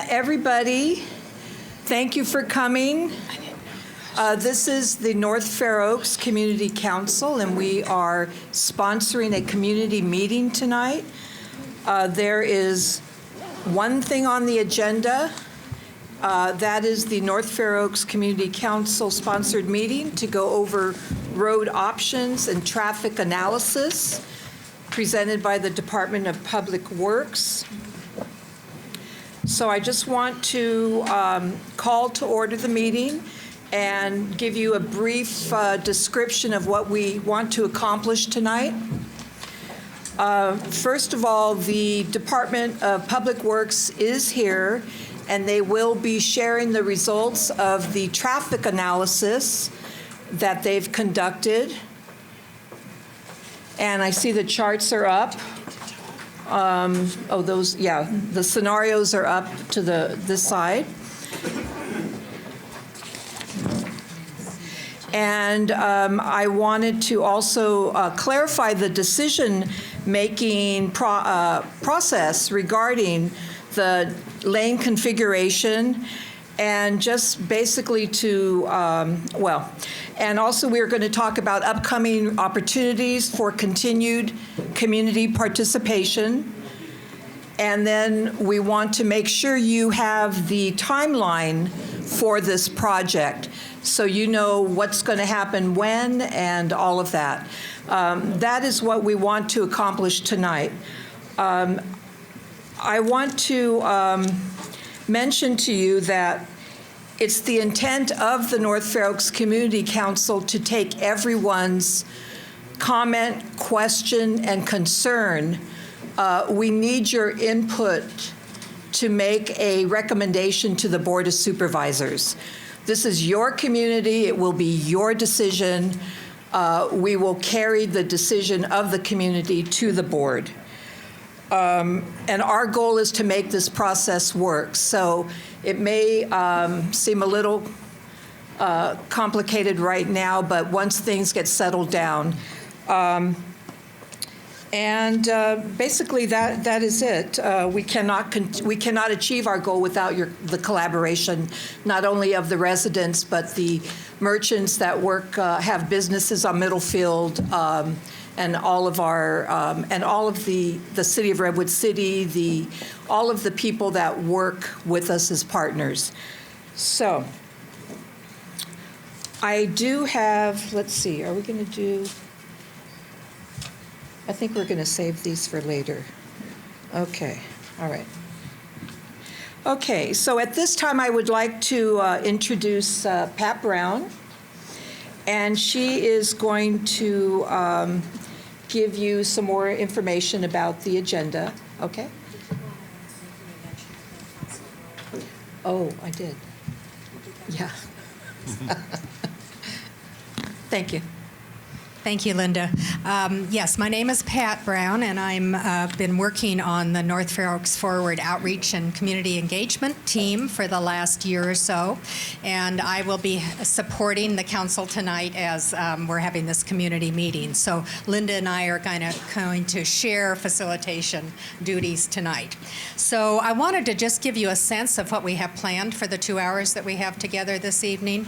Everybody, thank you for coming. This is the North Fair Oaks Community Council, and we are sponsoring a community meeting tonight. There is one thing on the agenda. That is the North Fair Oaks Community Council sponsored meeting to go over road options and traffic analysis presented by the Department of Public Works. So I just want to call to order the meeting and give you a brief description of what we want to accomplish tonight. First of all, the Department of Public Works is here, and they will be sharing the results of the traffic analysis that they've conducted. And I see the charts are up. The scenarios are up to this side. And I wanted to also clarify the decision-making process regarding the lane configuration, and just basically and also we're going to talk about upcoming opportunities for continued community participation. And then we want to make sure you have the timeline for this project, so you know what's going to happen when and all of that. That is what we want to accomplish tonight. I want to mention to you that it's the intent of the North Fair Oaks Community Council to take everyone's comment, question, and concern. We need your input to make a recommendation to the Board of Supervisors. This is your community. It will be your decision. We will carry the decision of the community to the board. And our goal is to make this process work. So it may seem a little complicated right now, but once things get settled down. Basically, that is it. We cannot achieve our goal without the collaboration, not only of the residents, but the merchants that have businesses on Middlefield, and all of the city of Redwood City, all of the people that work with us as partners. So I do have, let's see, are we going to do, I think we're going to save these for later. Okay, all right. Okay, so at this time I would like to introduce Pat Brown, and she is going to give you some more information about the agenda. Okay? Oh, I did. Yeah. Thank you. Thank you, Linda. Yes, my name is Pat Brown, and I've been working on the North Fair Oaks Forward Outreach and Community Engagement team for the last year or so, and I will be supporting the council tonight as we're having this community meeting. So Linda and I are going to share facilitation duties tonight. So I wanted to just give you a sense of what we have planned for the 2 hours that we have together this evening.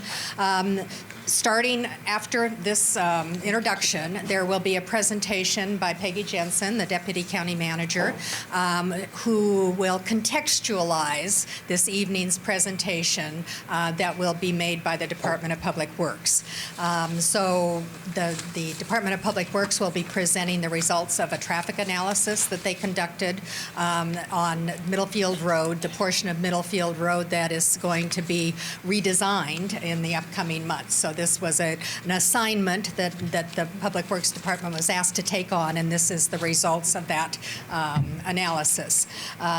Starting after this introduction, there will be a presentation by Peggy Jensen, the Deputy County Manager, who will contextualize this evening's presentation that will be made by the Department of Public Works. So the Department of Public Works will be presenting the results of a traffic analysis that they conducted on Middlefield Road, the portion of Middlefield Road that is going to be redesigned in the upcoming months. So this was an assignment that the Public Works Department was asked to take on, and this is the results of that analysis.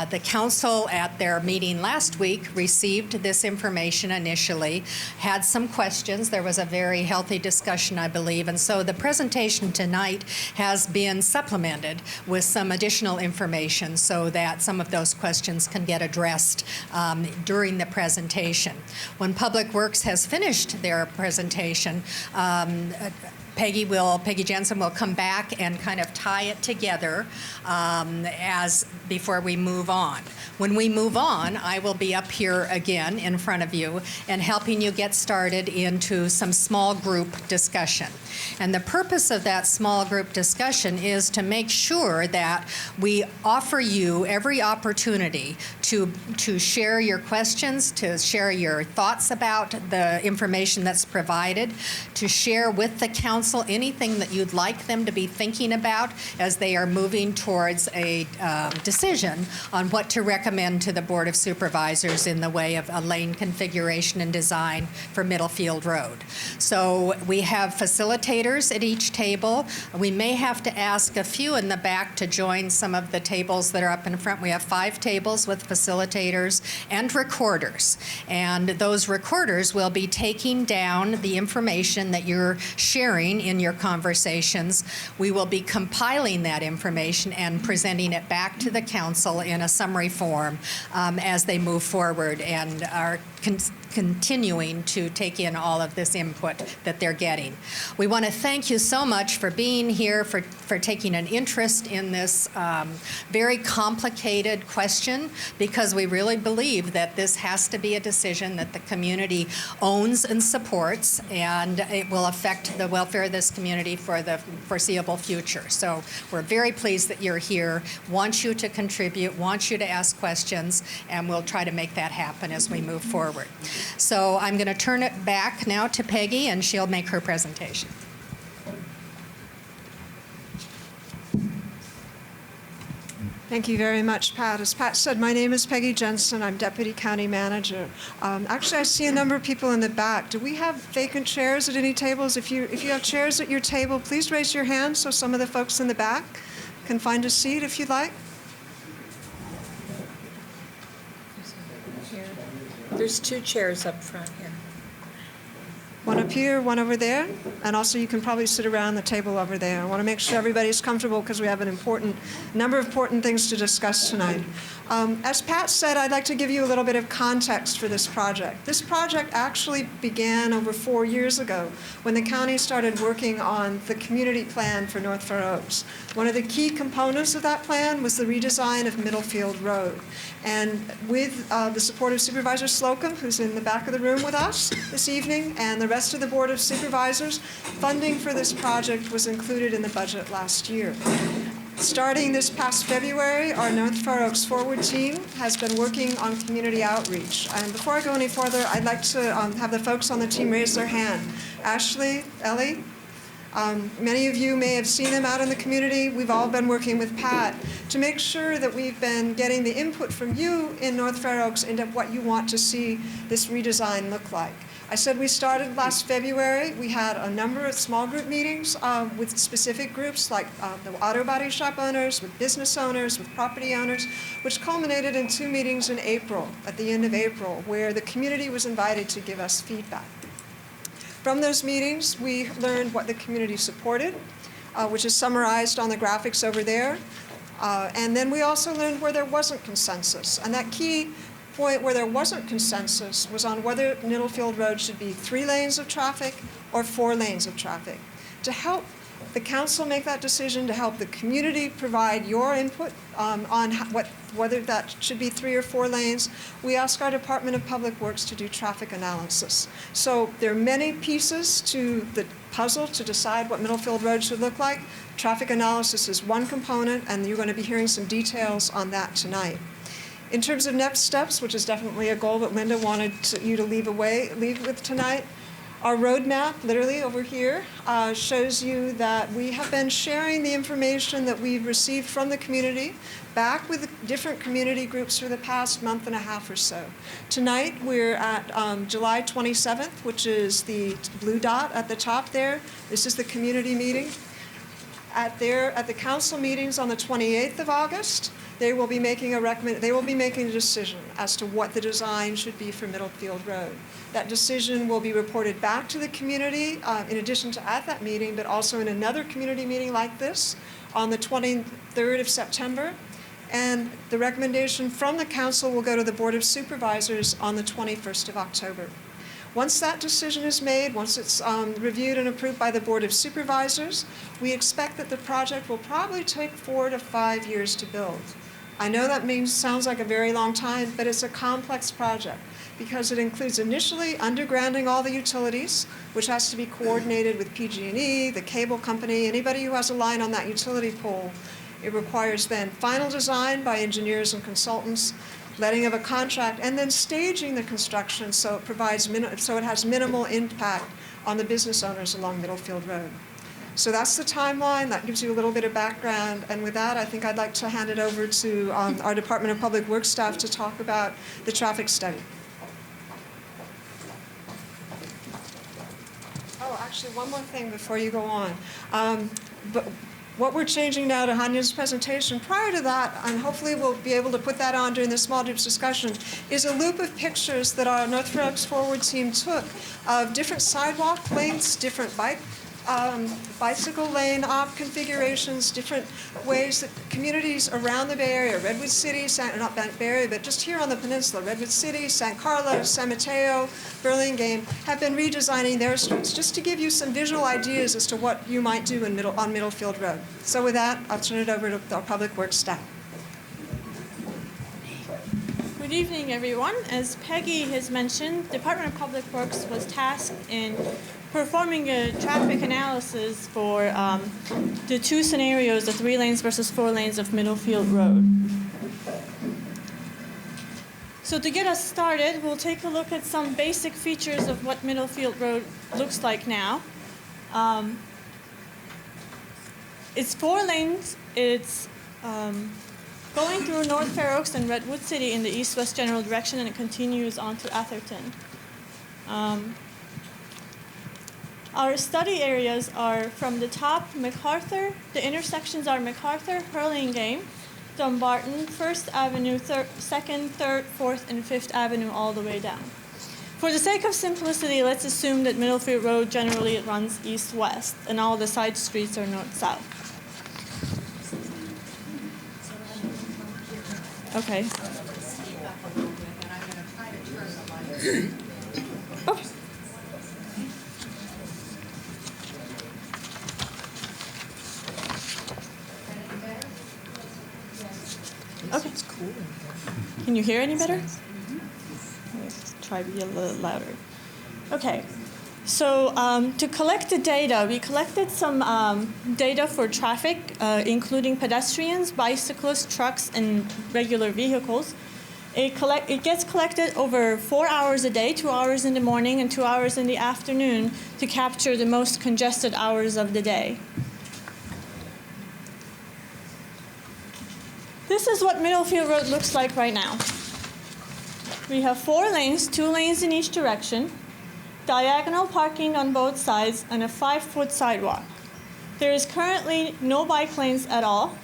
The council at their meeting last week received this information initially, had some questions. There was a very healthy discussion, I believe, and so the presentation tonight has been supplemented with some additional information so that some of those questions can get addressed during the presentation. When Public Works has finished their presentation, Peggy Jensen will come back and kind of tie it together as before we move on. When we move on, I will be up here again in front of you and helping you get started into some small group discussion. And the purpose of that small group discussion is to make sure that we offer you every opportunity to share your questions, to share your thoughts about the information that's provided, to share with the council anything that you'd like them to be thinking about as they are moving towards a decision on what to recommend to the Board of Supervisors in the way of a lane configuration and design for Middlefield Road. So we have facilitators at each table. We may have to ask a few in the back to join some of the tables that are up in front. We have 5 tables with facilitators and recorders. And those recorders will be taking down the information that you're sharing in your conversations. We will be compiling that information and presenting it back to the council in a summary form as they move forward and are continuing to take in all of this input that they're getting. We want to thank you so much for being here, for taking an interest in this very complicated question, because we really believe that this has to be a decision that the community owns and supports, and it will affect the welfare of this community for the foreseeable future. So we're very pleased that you're here, want you to contribute, want you to ask questions, and we'll try to make that happen as we move forward. So I'm going to turn it back now to Peggy, and she'll make her presentation. Thank you very much, Pat. As Pat said, my name is Peggy Jensen. I'm Deputy County Manager. Actually, I see a number of people in the back. Do we have vacant chairs at any tables? If you have chairs at your table, please raise your hand so some of the folks in the back can find a seat if you'd like. There's 2 chairs up front here. One up here, one over there, and also you can probably sit around the table over there. I want to make sure everybody's comfortable because we have a number of important things to discuss tonight. As Pat said, I'd like to give you a little bit of context for this project. This project actually began over 4 years ago when the county started working on the community plan for North Fair Oaks. One of the key components of that plan was the redesign of Middlefield Road. And with the support of Supervisor Slocum, who's in the back of the room with us this evening, and the rest of the Board of Supervisors, funding for this project was included in the budget last year. Starting this past February, our North Fair Oaks Forward team has been working on community outreach. And before I go any further, I'd like to have the folks on the team raise their hand. Ashley, Ellie, many of you may have seen them out in the community. We've all been working with Pat to make sure that we've been getting the input from you in North Fair Oaks into what you want to see this redesign look like. I said we started last February. We had a number of small group meetings with specific groups like the auto body shop owners, with business owners, with property owners, which culminated in 2 meetings in April, at the end of April, where the community was invited to give us feedback. From those meetings, we learned what the community supported, which is summarized on the graphics over there. And then we also learned where there wasn't consensus. And that key point where there wasn't consensus was on whether Middlefield Road should be 3 lanes of traffic or 4 lanes of traffic. To help the council make that decision, to help the community provide your input on whether that should be 3 or 4 lanes, we ask our Department of Public Works to do traffic analysis. So there are many pieces to the puzzle to decide what Middlefield Road should look like. Traffic analysis is one component, and you're going to be hearing some details on that tonight. In terms of next steps, which is definitely a goal that Linda wanted you to leave with tonight, our roadmap, literally over here, shows you that we have been sharing the information that we've received from the community back with different community groups for the past month and a half or so. Tonight, we're at July 27th, which is the blue dot at the top there. This is the community meeting. At the council meetings on the 28th of August, they will be making a decision as to what the design should be for Middlefield Road. That decision will be reported back to the community in addition to at that meeting, but also in another community meeting like this on the 23rd of September. And the recommendation from the council will go to the Board of Supervisors on the 21st of October. Once that decision is made, once it's reviewed and approved by the Board of Supervisors, we expect that the project will probably take 4 to 5 years to build. I know that sounds like a very long time, but it's a complex project because it includes initially undergrounding all the utilities, which has to be coordinated with PG&E, the cable company, anybody who has a line on that utility pole. It requires then final design by engineers and consultants, letting of a contract, and then staging the construction so it provides so it has minimal impact on the business owners along Middlefield Road. So that's the timeline. That gives you a little bit of background. And with that, I think I'd like to hand it over to our Department of Public Works staff to talk about the traffic study. Oh, actually, one more thing before you go on. But what we're changing now to Hanya's presentation, prior to that, and hopefully we'll be able to put that on during the small groups discussion, is a loop of pictures that our North Fair Oaks Forward team took of different sidewalk lengths, different bicycle lane op configurations, different ways that communities around the Bay Area, Redwood City, not Bay Area, but just here on the peninsula, Redwood City, San Carlos, San Mateo, Burlingame, have been redesigning their streets, just to give you some visual ideas as to what you might do on Middlefield Road. So with that, I'll turn it over to our Public Works staff. Good evening, everyone. As Peggy has mentioned, Department of Public Works was tasked in performing a traffic analysis for the two scenarios, the 3 lanes versus 4 lanes of Middlefield Road. So to get us started, we'll take a look at some basic features of what Middlefield Road looks like now. It's 4 lanes. It's going through North Fair Oaks and Redwood City in the east-west general direction, and it continues on to Atherton. Our study areas are from the top, MacArthur. The intersections are MacArthur, Hurlingame, Dumbarton, 1st Avenue, 2nd, 3rd, 4th, and 5th Avenue all the way down. For the sake of simplicity, let's assume that Middlefield Road generally it runs east-west, and all the side streets are north-south. Okay. Oh. Okay. Can you hear any better? Let's try to be a little louder. Okay. So to collect the data, we collected some data for traffic, including pedestrians, bicyclists, trucks, and regular vehicles. It gets collected over 4 hours a day, 2 hours in the morning and 2 hours in the afternoon, to capture the most congested hours of the day. This is what Middlefield Road looks like right now. We have 4 lanes, 2 lanes in each direction, diagonal parking on both sides, and a 5-foot sidewalk. There is currently no bike lanes at all,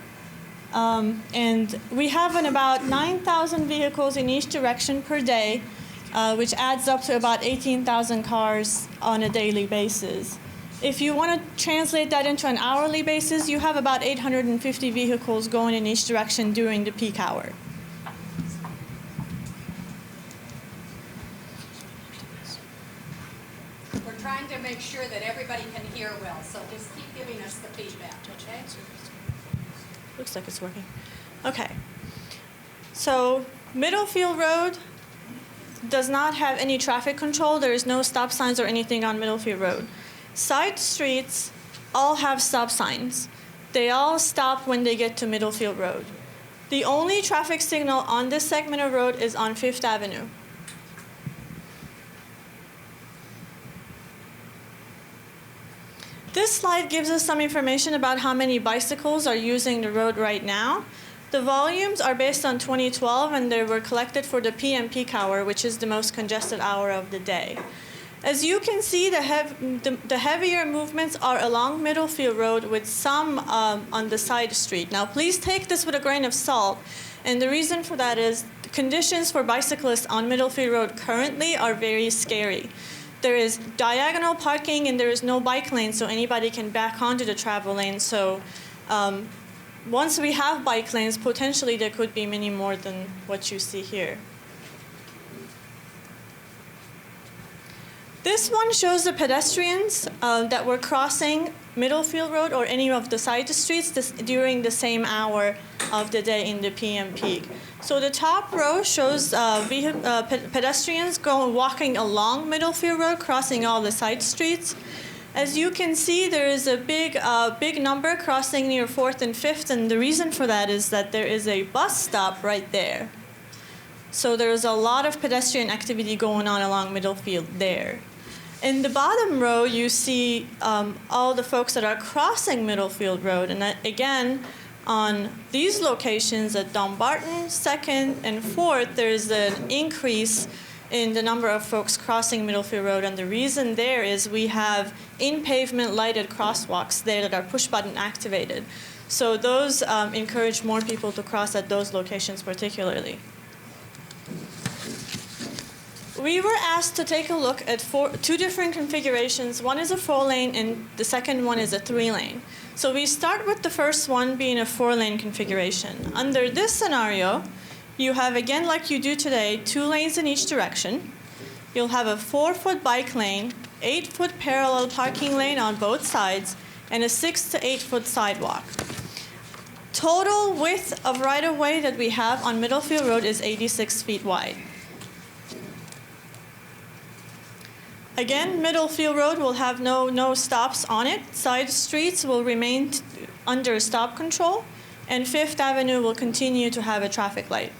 and we have about 9,000 vehicles in each direction per day, which adds up to about 18,000 cars on a daily basis. If you want to translate that into an hourly basis, you have about 850 vehicles going in each direction during the peak hour. We're trying to make sure that everybody can hear well, so just keep giving us the feedback, okay? Looks like it's working. Okay. So Middlefield Road does not have any traffic control. There is no stop signs or anything on Middlefield Road. Side streets all have stop signs. They all stop when they get to Middlefield Road. The only traffic signal on this segment of road is on 5th Avenue. This slide gives us some information about how many bicycles are using the road right now. The volumes are based on 2012, and they were collected for the PM peak hour, which is the most congested hour of the day. As you can see, the heavier movements are along Middlefield Road, with some on the side street. Now, please take this with a grain of salt, and the reason for that is the conditions for bicyclists on Middlefield Road currently are very scary. There is diagonal parking, and there is no bike lane, so anybody can back onto the travel lane. So once we have bike lanes, potentially there could be many more than what you see here. This one shows the pedestrians that were crossing Middlefield Road or any of the side streets during the same hour of the day in the PM peak. So the top row shows pedestrians walking along Middlefield Road, crossing all the side streets. As you can see, there is a big number crossing near 4th and 5th, and the reason for that is that there is a bus stop right there. So there's a lot of pedestrian activity going on along Middlefield there. In the bottom row, you see all the folks that are crossing Middlefield Road, and that, again, on these locations at Dumbarton, 2nd, and 4th, there's an increase in the number of folks crossing Middlefield Road, and the reason there is we have in-pavement lighted crosswalks there that are push-button activated. So those encourage more people to cross at those locations particularly. We were asked to take a look at two different configurations. One is a 4-lane, and the second one is a 3-lane. So we start with the first one being a 4-lane configuration. Under this scenario, you have, again, like you do today, 2 lanes in each direction. You'll have a 4-foot bike lane, 8-foot parallel parking lane on both sides, and a 6 to 8-foot sidewalk. Total width of right-of-way that we have on Middlefield Road is 86 feet wide. Again, Middlefield Road will have no stops on it. Side streets will remain under stop control, and 5th Avenue will continue to have a traffic light.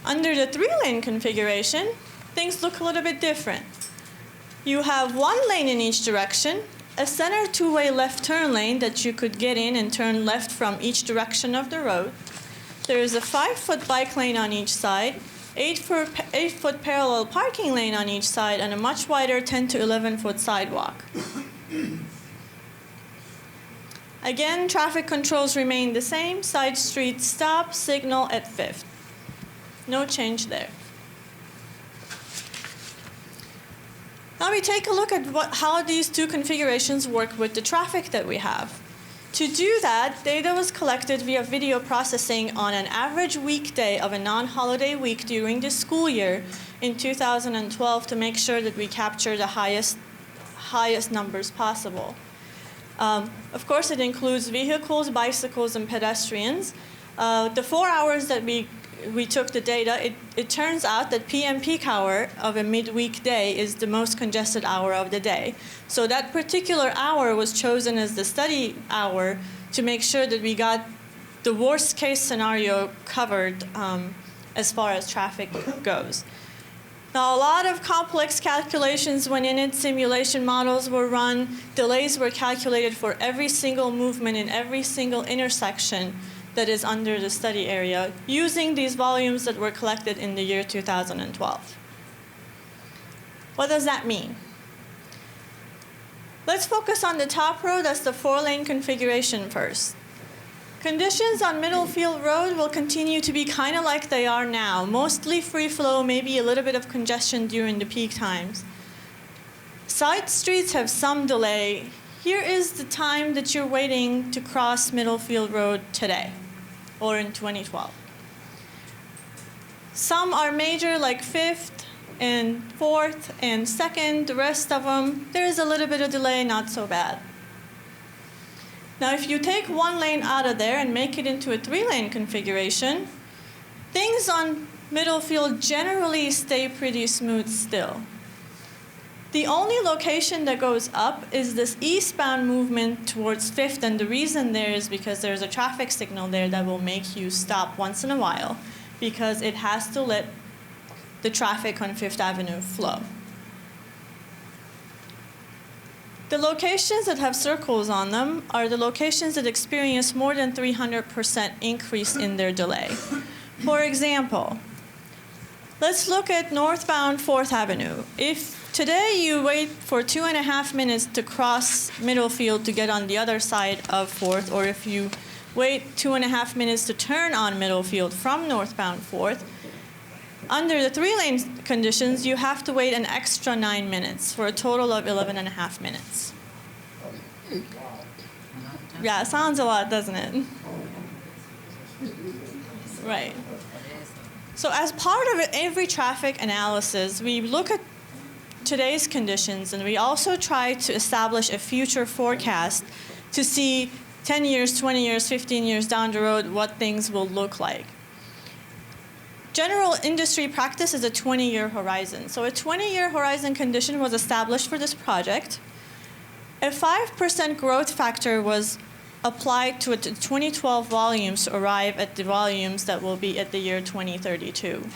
Under the 3-lane configuration, things look a little bit different. You have 1 lane in each direction, a center 2-way left turn lane that you could get in and turn left from each direction of the road. There is a 5-foot bike lane on each side, 8-foot parallel parking lane on each side, and a much wider 10 to 11-foot sidewalk. Again, traffic controls remain the same. Side street stop, signal at 5th. No change there. Now we take a look at how these two configurations work with the traffic that we have. To do that, data was collected via video processing on an average weekday of a non-holiday week during the school year in 2012 to make sure that we capture the highest numbers possible. Of course, it includes vehicles, bicycles, and pedestrians. The 4 hours that we took the data, it turns out that PM peak hour of a midweek day is the most congested hour of the day. So that particular hour was chosen as the study hour to make sure that we got the worst case scenario covered as far as traffic goes. Now, a lot of complex calculations went in it. Simulation models were run. Delays were calculated for every single movement in every single intersection that is under the study area using these volumes that were collected in the year 2012. What does that mean? Let's focus on the top row. That's the 4-lane configuration first. Conditions on Middlefield Road will continue to be kind of like they are now, mostly free flow, maybe a little bit of congestion during the peak times. Side streets have some delay. Here is the time that you're waiting to cross Middlefield Road today or in 2012. Some are major, like 5th and 4th and 2nd. The rest of them, there's a little bit of delay, not so bad. Now, if you take 1 lane out of there and make it into a 3-lane configuration, things on Middlefield generally stay pretty smooth still. The only location that goes up is this eastbound movement towards 5th, and the reason there is because there's a traffic signal there that will make you stop once in a while because it has to let the traffic on 5th Avenue flow. The locations that have circles on them are the locations that experience more than 300% increase in their delay. For example, let's look at northbound 4th Avenue. If today you wait for 2.5 minutes to cross Middlefield to get on the other side of 4th, or if you wait 2.5 minutes to turn on Middlefield from northbound 4th, under the 3-lane conditions, you have to wait an extra 9 minutes for a total of 11.5 minutes. Yeah, it sounds a lot, doesn't it? Right. So as part of every traffic analysis, we look at today's conditions, and we also try to establish a future forecast to see 10 years, 20 years, 15 years down the road what things will look like. General industry practice is a 20-year horizon. So a 20-year horizon condition was established for this project. A 5% growth factor was applied to 2012 volumes to arrive at the volumes that will be at the year 2032.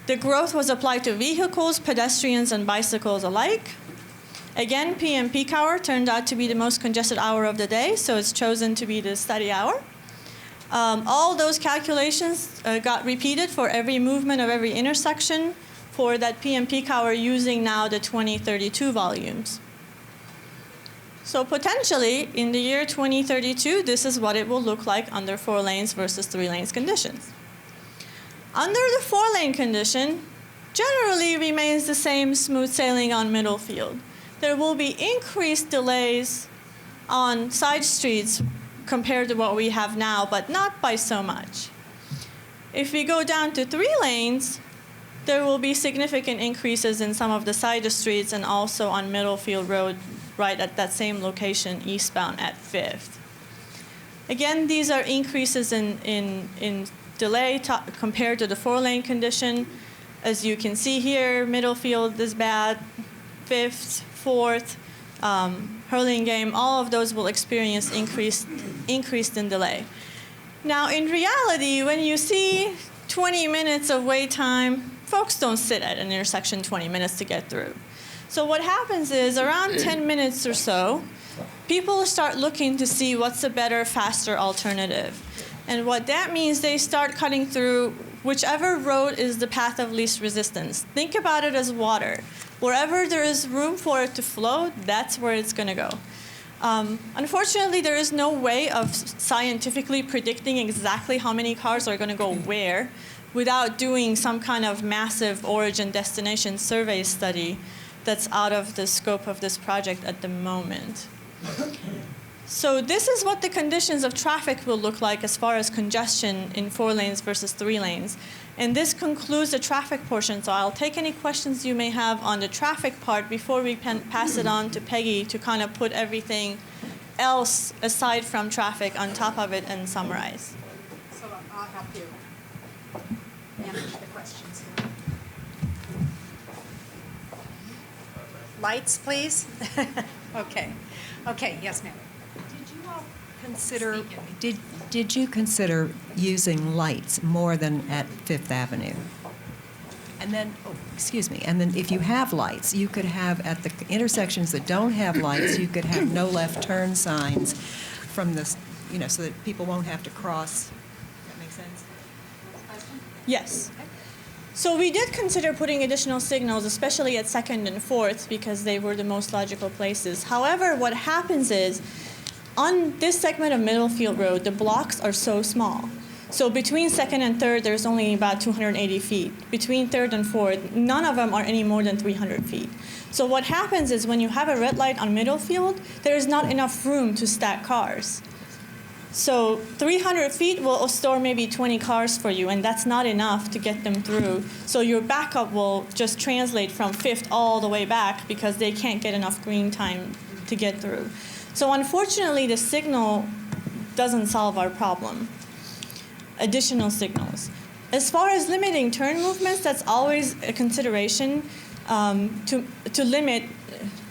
The growth was applied to vehicles, pedestrians, and bicycles alike. Again, PM peak hour turned out to be the most congested hour of the day, so it's chosen to be the study hour. All those calculations got repeated for every movement of every intersection for that PM peak hour using now the 2032 volumes. So potentially, in the year 2032, this is what it will look like under 4 lanes versus 3 lanes conditions. Under the 4-lane condition, generally remains the same smooth sailing on Middlefield. There will be increased delays on side streets compared to what we have now, but not by so much. If we go down to 3 lanes, there will be significant increases in some of the side streets and also on Middlefield Road, right at that same location, eastbound at 5th. Again, these are increases in delay compared to the 4-lane condition. As you can see here, Middlefield is bad, 5th, 4th, Hurlingham, all of those will experience increased in delay. Now, in reality, when you see 20 minutes of wait time, folks don't sit at an intersection 20 minutes to get through. So what happens is around 10 minutes or so, people start looking to see what's a better, faster alternative. And what that means, they start cutting through whichever road is the path of least resistance. Think about it as water. Wherever there is room for it to flow, that's where it's going to go. Unfortunately, there is no way of scientifically predicting exactly how many cars are going to go where without doing some kind of massive origin-destination survey study that's out of the scope of this project at the moment. So this is what the conditions of traffic will look like as far as congestion in 4 lanes versus 3 lanes. And this concludes the traffic portion, so I'll take any questions you may have on the traffic part before we pass it on to Peggy to kind of put everything else aside from traffic on top of it and summarize. So I'll help you manage the questions. Lights, please. Okay, yes, ma'am. Did you consider using lights more than at Fifth Avenue? And then, and then if you have lights, you could have at the intersections that don't have lights, you could have no left turn signs from this, so that people won't have to cross. Does that make sense? Yes. So we did consider putting additional signals, especially at 2nd and 4th, because they were the most logical places. However, what happens is, on this segment of Middlefield Road, the blocks are so small. So between 2nd and 3rd, there's only about 280 feet. Between 3rd and 4th, none of them are any more than 300 feet. So what happens is when you have a red light on Middlefield, there is not enough room to stack cars. So 300 feet will store maybe 20 cars for you, and that's not enough to get them through. So your backup will just translate from 5th all the way back because they can't get enough green time to get through. So unfortunately, the signal doesn't solve our problem. Additional signals. As far as limiting turn movements, that's always a consideration to limit.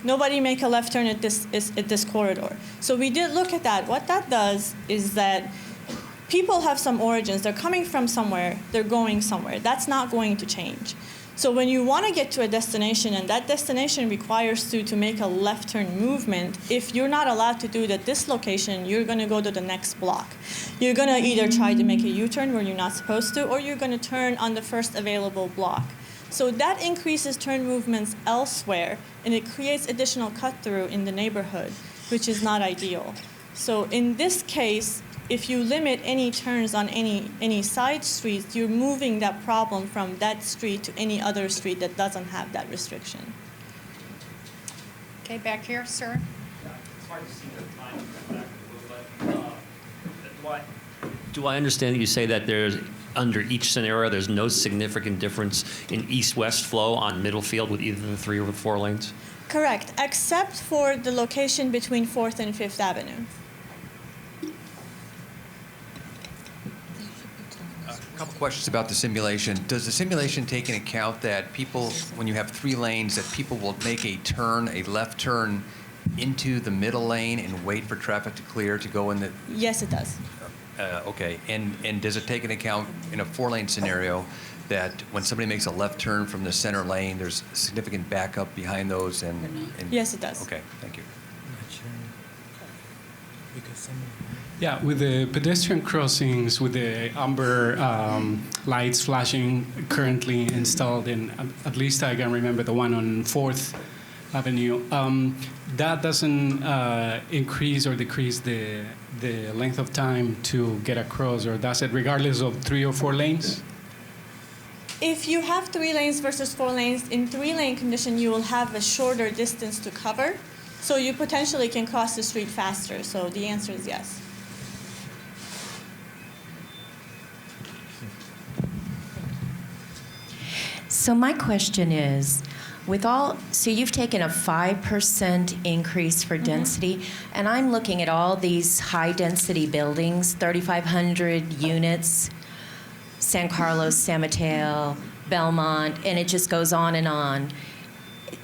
Nobody make a left turn at this corridor. So we did look at that. What that does is that people have some origins. They're coming from somewhere. They're going somewhere. That's not going to change. So when you want to get to a destination and that destination requires you to make a left turn movement, if you're not allowed to do it at this location, you're going to go to the next block. You're going to either try to make a U-turn where you're not supposed to, or you're going to turn on the first available block. So that increases turn movements elsewhere, and it creates additional cut-through in the neighborhood, which is not ideal. So in this case, if you limit any turns on any side streets, you're moving that problem from that street to any other street that doesn't have that restriction. Okay, back here, sir. It's hard to see the time back, but do I understand that you say that there's under each scenario, there's no significant difference in east-west flow on Middlefield with either the 3 or the 4 lanes? Correct, except for the location between 4th and 5th Avenue. A couple questions about the simulation. Does the simulation take into account that people, when you have 3 lanes, that people will make a turn, a left turn into the middle lane and wait for traffic to clear to go in the, Yes, it does. okay. And does it take into account in a 4-lane scenario that when somebody makes a left turn from the center lane, there's significant backup behind those and Yes, it does. Okay, thank you. Yeah, with the pedestrian crossings, with the amber lights flashing currently installed in, at least I can remember the one on 4th Avenue, that doesn't increase or decrease the length of time to get across, or does it, regardless of 3 or 4 lanes? If you have 3 lanes versus 4 lanes, in 3-lane condition, you will have a shorter distance to cover, so you potentially can cross the street faster. So the answer is yes. So my question is, so you've taken a 5% increase for density, and I'm looking at all these high-density buildings, 3,500 units, San Carlos, San Mateo, Belmont, and it just goes on and on.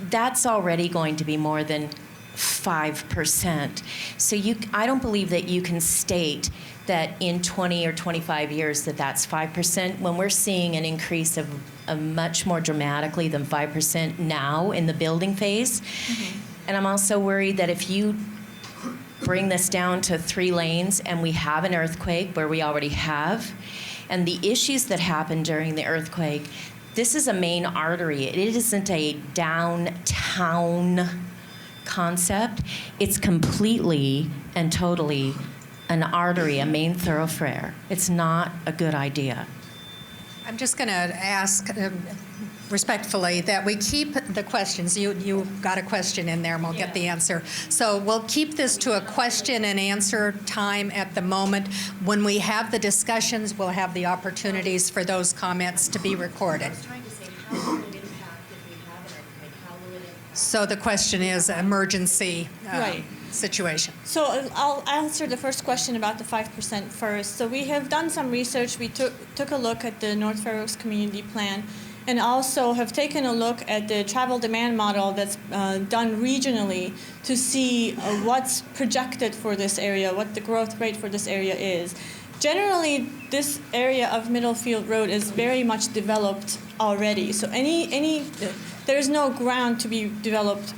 That's already going to be more than 5%. So I don't believe that you can state that in 20 or 25 years that's 5%, when we're seeing an increase of much more dramatically than 5% now in the building phase. Mm-hmm. And I'm also worried that if you bring this down to 3 lanes and we have an earthquake, where we already have, and the issues that happen during the earthquake, this is a main artery. It isn't a downtown concept. It's completely and totally an artery, a main thoroughfare. It's not a good idea. I'm just going to ask respectfully that we keep the questions. You got a question in there, and we'll get the answer. So we'll keep this to a question and answer time at the moment. When we have the discussions, we'll have the opportunities for those comments to be recorded. So the question is emergency Right. situation. So I'll answer the first question about the 5% first. So we have done some research. We took a look at the North Fair Oaks Community Plan, and also have taken a look at the travel demand model that's done regionally to see what's projected for this area, what the growth rate for this area is. Generally, this area of Middlefield Road is very much developed already. So there's no ground to be developed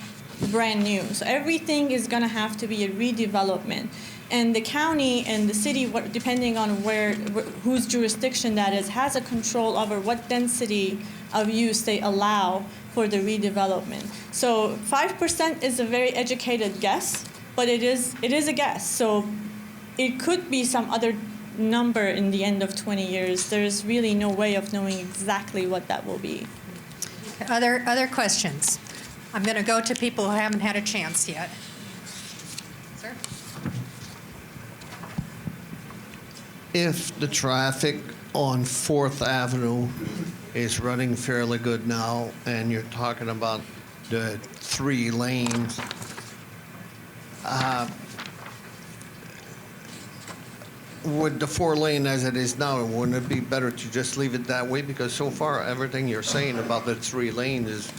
brand new. So everything is going to have to be a redevelopment. And the county and the city, depending on whose jurisdiction that is, has a control over what density of use they allow for the redevelopment. So 5% is a very educated guess, but it is a guess. So it could be some other number in the end of 20 years. There's really no way of knowing exactly what that will be. Other questions? I'm going to go to people who haven't had a chance yet. Sir? If the traffic on 4th Avenue is running fairly good now, and you're talking about the 3 lanes, with the 4 lane as it is now, wouldn't it be better to just leave it that way? Because so far, everything you're saying about the 3 lanes is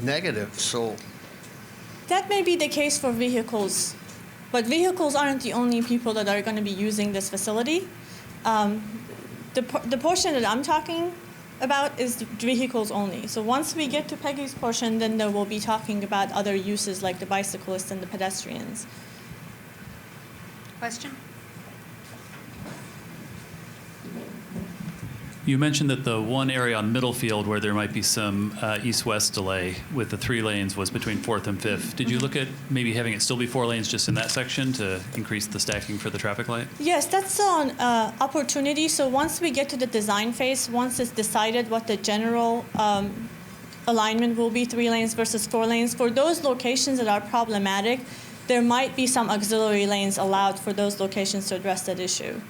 negative, so. That may be the case for vehicles, but vehicles aren't the only people that are going to be using this facility. The portion that I'm talking about is vehicles only. So once we get to Peggy's portion, then there will be talking about other uses like the bicyclists and the pedestrians. Question? You mentioned that the one area on Middlefield where there might be some east-west delay with the 3 lanes was between 4th and 5th. Did you look at maybe having it still be 4 lanes just in that section to increase the stacking for the traffic light? Yes, that's an opportunity. So once we get to the design phase, once it's decided what the general alignment will be, 3 lanes versus 4 lanes, for those locations that are problematic, there might be some auxiliary lanes allowed for those locations to address that issue.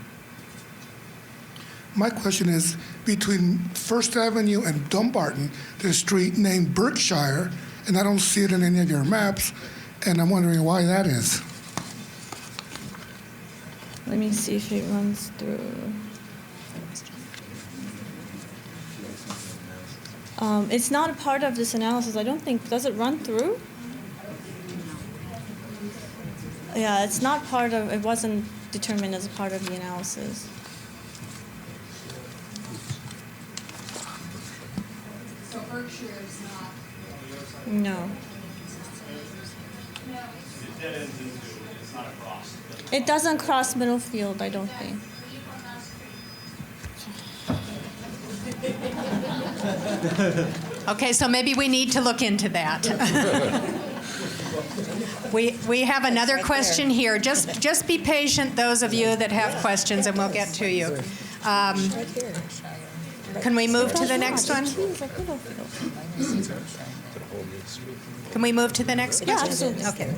My question is, between First Avenue and Dumbarton, there's a street named Berkshire, and I don't see it in any of your maps, and I'm wondering why that is. Let me see if it runs through. It's not a part of this analysis. I don't think. Does it run through? Yeah, it's not part of. It wasn't determined as a part of the analysis. So Berkshire is not. No. It doesn't cross Middlefield, I don't think. Okay, so maybe we need to look into that. We have another question here. Just be patient, those of you that have questions, and we'll get to you. Can we move to the next one? Can we move to the next question? Yeah, Okay.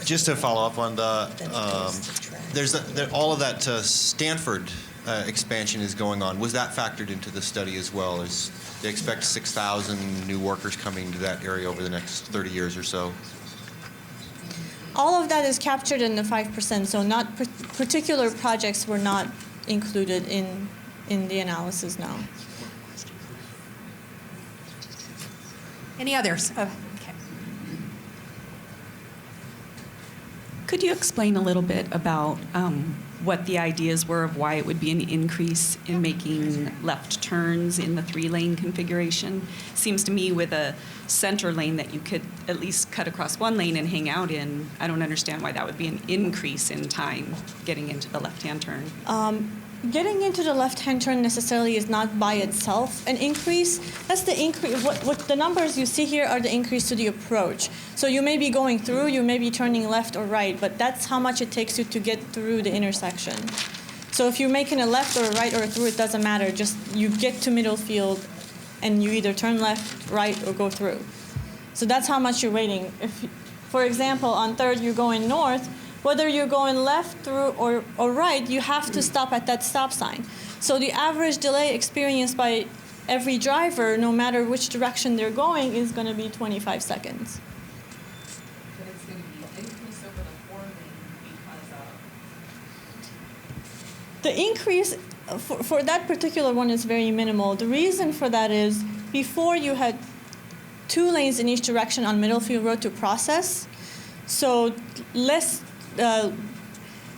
Just to follow up on the, all of that Stanford expansion is going on. Was that factored into the study as well? As they expect 6,000 new workers coming to that area over the next 30 years or so? All of that is captured in the 5%, so not particular projects were not included in the analysis now. Any others? Okay. Could you explain a little bit about what the ideas were of why it would be an increase in making left turns in the 3-lane configuration? Seems to me with a center lane that you could at least cut across one lane and hang out in, I don't understand why that would be an increase in time getting into the left-hand turn. Getting into the left-hand turn necessarily is not by itself an increase. That's the increase. What the numbers you see here are the increase to the approach. So you may be going through, you may be turning left or right, but that's how much it takes you to get through the intersection. So if you're making a left or a right or a through, it doesn't matter. Just you get to Middlefield, and you either turn left, right, or go through. So that's how much you're waiting. If, for example, on 3rd you're going north, whether you're going left through or right, you have to stop at that stop sign. So the average delay experienced by every driver, no matter which direction they're going, is going to be 25 seconds. But it's going to be an increase over the 4-lane because of... The increase for that particular one is very minimal. The reason for that is before you had 2 lanes in each direction on Middlefield Road to process, so less.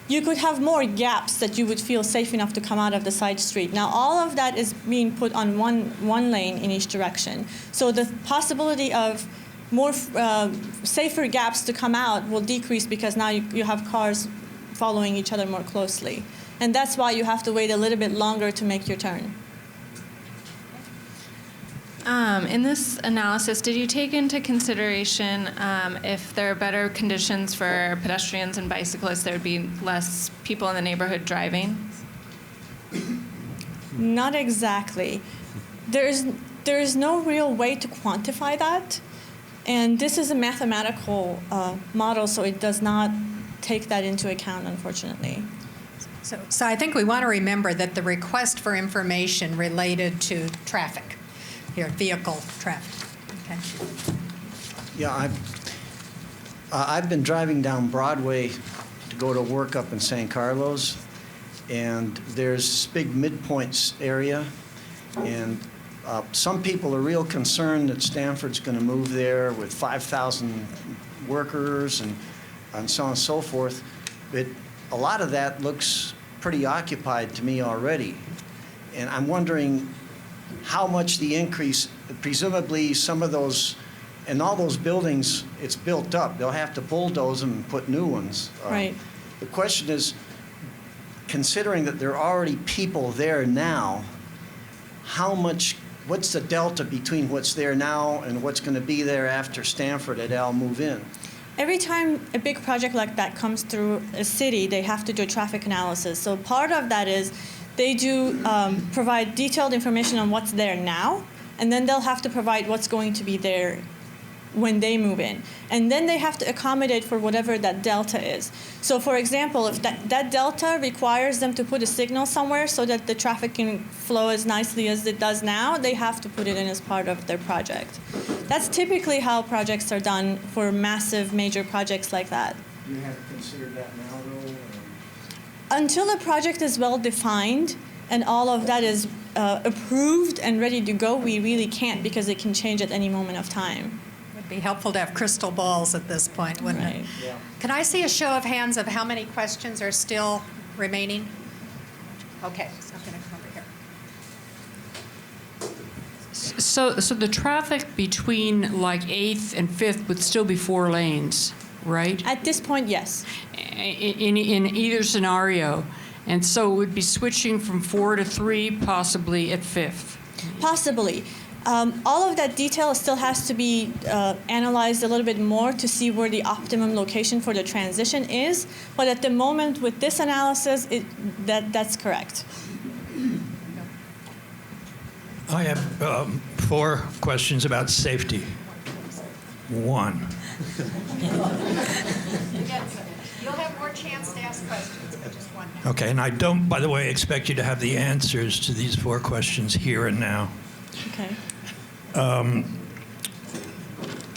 You could have more gaps that you would feel safe enough to come out of the side street. Now, all of that is being put on one lane in each direction. So the possibility of more safer gaps to come out will decrease because now you have cars following each other more closely. And that's why you have to wait a little bit longer to make your turn. In this analysis, did you take into consideration if there are better conditions for pedestrians and bicyclists, there would be less people in the neighborhood driving? Not exactly. There is no real way to quantify that, and this is a mathematical model, so it does not take that into account, unfortunately. So I think we want to remember that the request for information related to traffic. Here, vehicle traffic. Okay. Yeah, I've been driving down Broadway to go to work up in San Carlos, and there's this big midpoints area, and some people are real concerned that Stanford's going to move there with 5,000 workers and so on and so forth. But a lot of that looks pretty occupied to me already, and I'm wondering how much the increase, presumably some of those, and all those buildings, it's built up. They'll have to bulldoze them and put new ones. Right. The question is, considering that there are already people there now, how much, what's the delta between what's there now and what's going to be there after Stanford et al. Move in? Every time a big project like that comes through a city, they have to do a traffic analysis. So part of that is they do provide detailed information on what's there now, and then they'll have to provide what's going to be there when they move in. And then they have to accommodate for whatever that delta is. So for example, if that delta requires them to put a signal somewhere so that the traffic can flow as nicely as it does now, they have to put it in as part of their project. That's typically how projects are done for massive major projects like that. You have considered that now, though? Until a project is well defined and all of that is approved and ready to go, we really can't, because it can change at any moment of time. It'd be helpful to have crystal balls at this point, wouldn't it? Yeah. Can I see a show of hands of how many questions are still remaining? Okay, so I'm going to come over here. So the traffic between like 8th and 5th would still be 4 lanes, right? At this point, yes. In either scenario. And so it would be switching from 4 to 3, possibly at 5th. Possibly. All of that detail still has to be analyzed a little bit more to see where the optimum location for the transition is. But at the moment, with this analysis, that's correct. I have 4 questions about safety. 1. You'll have more chance to ask questions, but just one. Okay, and I don't, by the way, expect you to have the answers to these 4 questions here and now. Okay.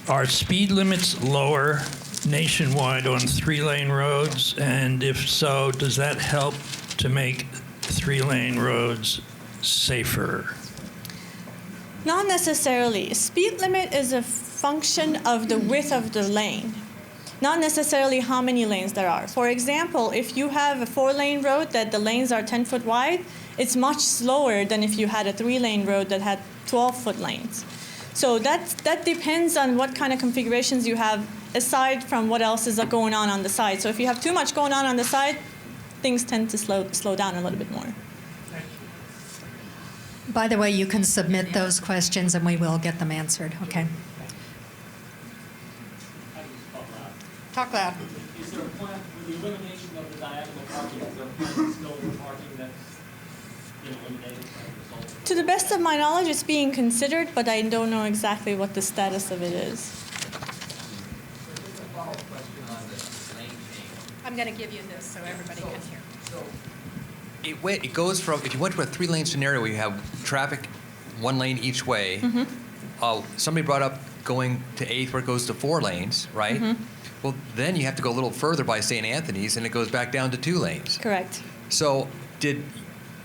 Are speed limits lower nationwide on 3-lane roads? And if so, does that help to make 3-lane roads safer? Not necessarily. Speed limit is a function of the width of the lane, not necessarily how many lanes there are. For example, if you have a 4-lane road that the lanes are 10 foot wide, it's much slower than if you had a 3-lane road that had 12-foot lanes. So that depends on what kind of configurations you have, aside from what else is going on the side. So if you have too much going on the side, things tend to slow down a little bit more. By the way, you can submit those questions and we will get them answered, okay? Talk loud. Is there a plan, with the elimination of the diagonal parking, is there a plan to still parking that's eliminated? To the best of my knowledge, it's being considered, but I don't know exactly what the status of it is. I'm going to give you this so everybody can hear. It goes from, if you went to a 3-lane scenario where you have traffic 1 lane each way, somebody brought up going to 8th where it goes to 4 lanes, right? Well, then you have to go a little further by St. Anthony's, and it goes back down to 2 lanes. Correct. So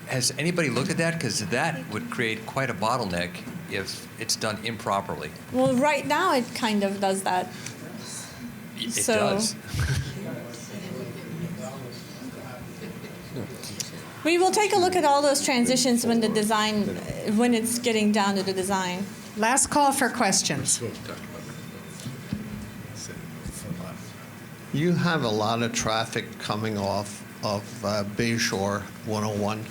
has anybody looked at that? Because that would create quite a bottleneck if it's done improperly. Well, right now it kind of does that. It does. We will take a look at all those transitions when it's getting down to the design. Last call for questions. You have a lot of traffic coming off of Bayshore 101.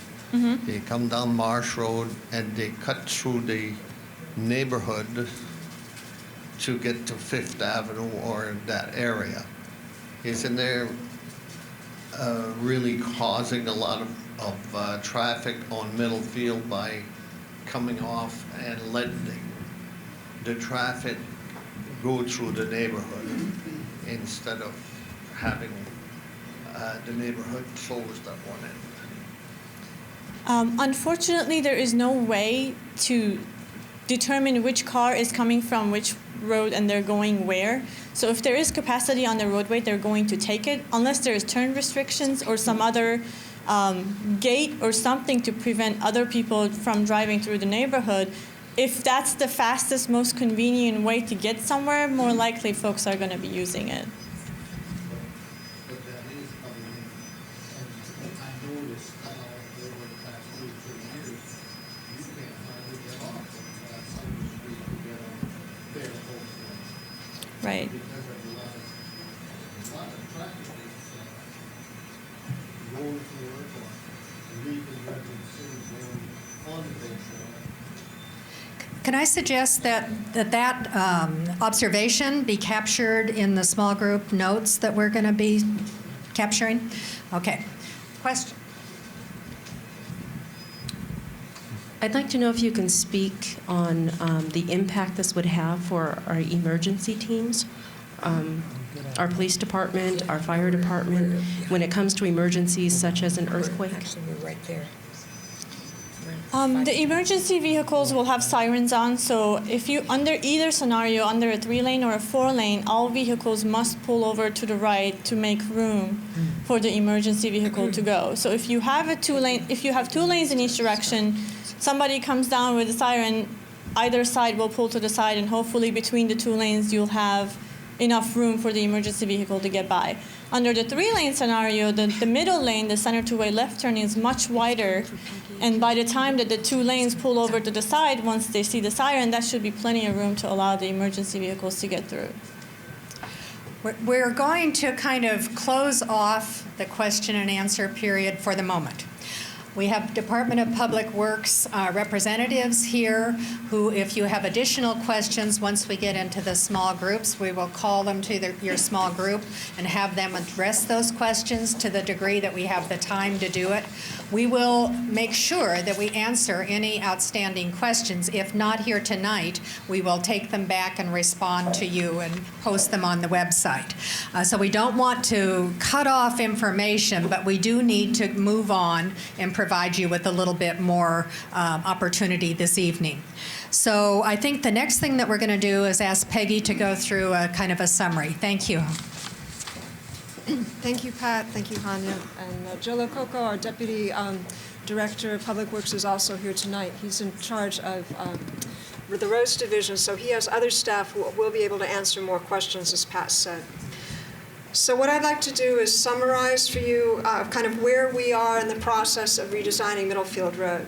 They come down Marsh Road and they cut through the neighborhood to get to 5th Avenue or that area. Isn't there really causing a lot of traffic on Middlefield by coming off and letting the traffic go through the neighborhood instead of having the neighborhood closed at one end? Unfortunately, there is no way to determine which car is coming from which road and they're going where. So if there is capacity on the roadway, they're going to take it, unless there is turn restrictions or some other gate or something to prevent other people from driving through the neighborhood. If that's the fastest, most convenient way to get somewhere, more likely folks are going to be using it. Right. Can I suggest that observation be captured in the small group notes that we're going to be capturing? Okay. Question. I'd like to know if you can speak on the impact this would have for our emergency teams, our police department, our fire department, when it comes to emergencies such as an earthquake. Actually, we're right there. The emergency vehicles will have sirens on, so if you, under either scenario, under a 3-lane or a 4-lane, all vehicles must pull over to the right to make room for the emergency vehicle to go. So if you have a 2-lane, if you have 2 lanes in each direction, somebody comes down with a siren, either side will pull to the side, and hopefully between the 2 lanes you'll have enough room for the emergency vehicle to get by. Under the 3-lane scenario, the middle lane, the center two-way left turn, is much wider, and by the time that the 2 lanes pull over to the side, once they see the siren, that should be plenty of room to allow the emergency vehicles to get through. We're going to kind of close off the question and answer period for the moment. We have Department of Public Works representatives here who, if you have additional questions, once we get into the small groups, we will call them to your small group and have them address those questions to the degree that we have the time to do it. We will make sure that we answer any outstanding questions. If not here tonight, we will take them back and respond to you and post them on the website. So we don't want to cut off information, but we do need to move on and provide you with a little bit more opportunity this evening. So I think the next thing that we're going to do is ask Peggy to go through a kind of a summary. Thank you. Thank you, Pat. Thank you, Hanya. And Joe Lococo, our Deputy Director of Public Works, is also here tonight. He's in charge of the Roads Division, so he has other staff who will be able to answer more questions, as Pat said. So what I'd like to do is summarize for you kind of where we are in the process of redesigning Middlefield Road.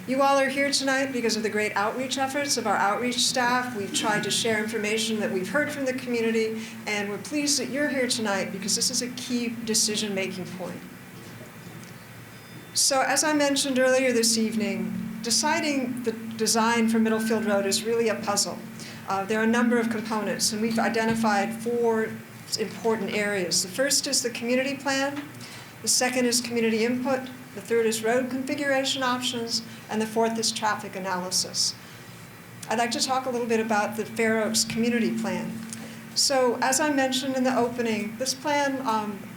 You all are here tonight because of the great outreach efforts of our outreach staff. We've tried to share information that we've heard from the community, and we're pleased that you're here tonight because this is a key decision-making point. So as I mentioned earlier this evening, deciding the design for Middlefield Road is really a puzzle. There are a number of components, and we've identified 4 important areas. The first is the community plan. The second is community input. The third is road configuration options. And the fourth is traffic analysis. I'd like to talk a little bit about the Fair Oaks community plan. So as I mentioned in the opening, this plan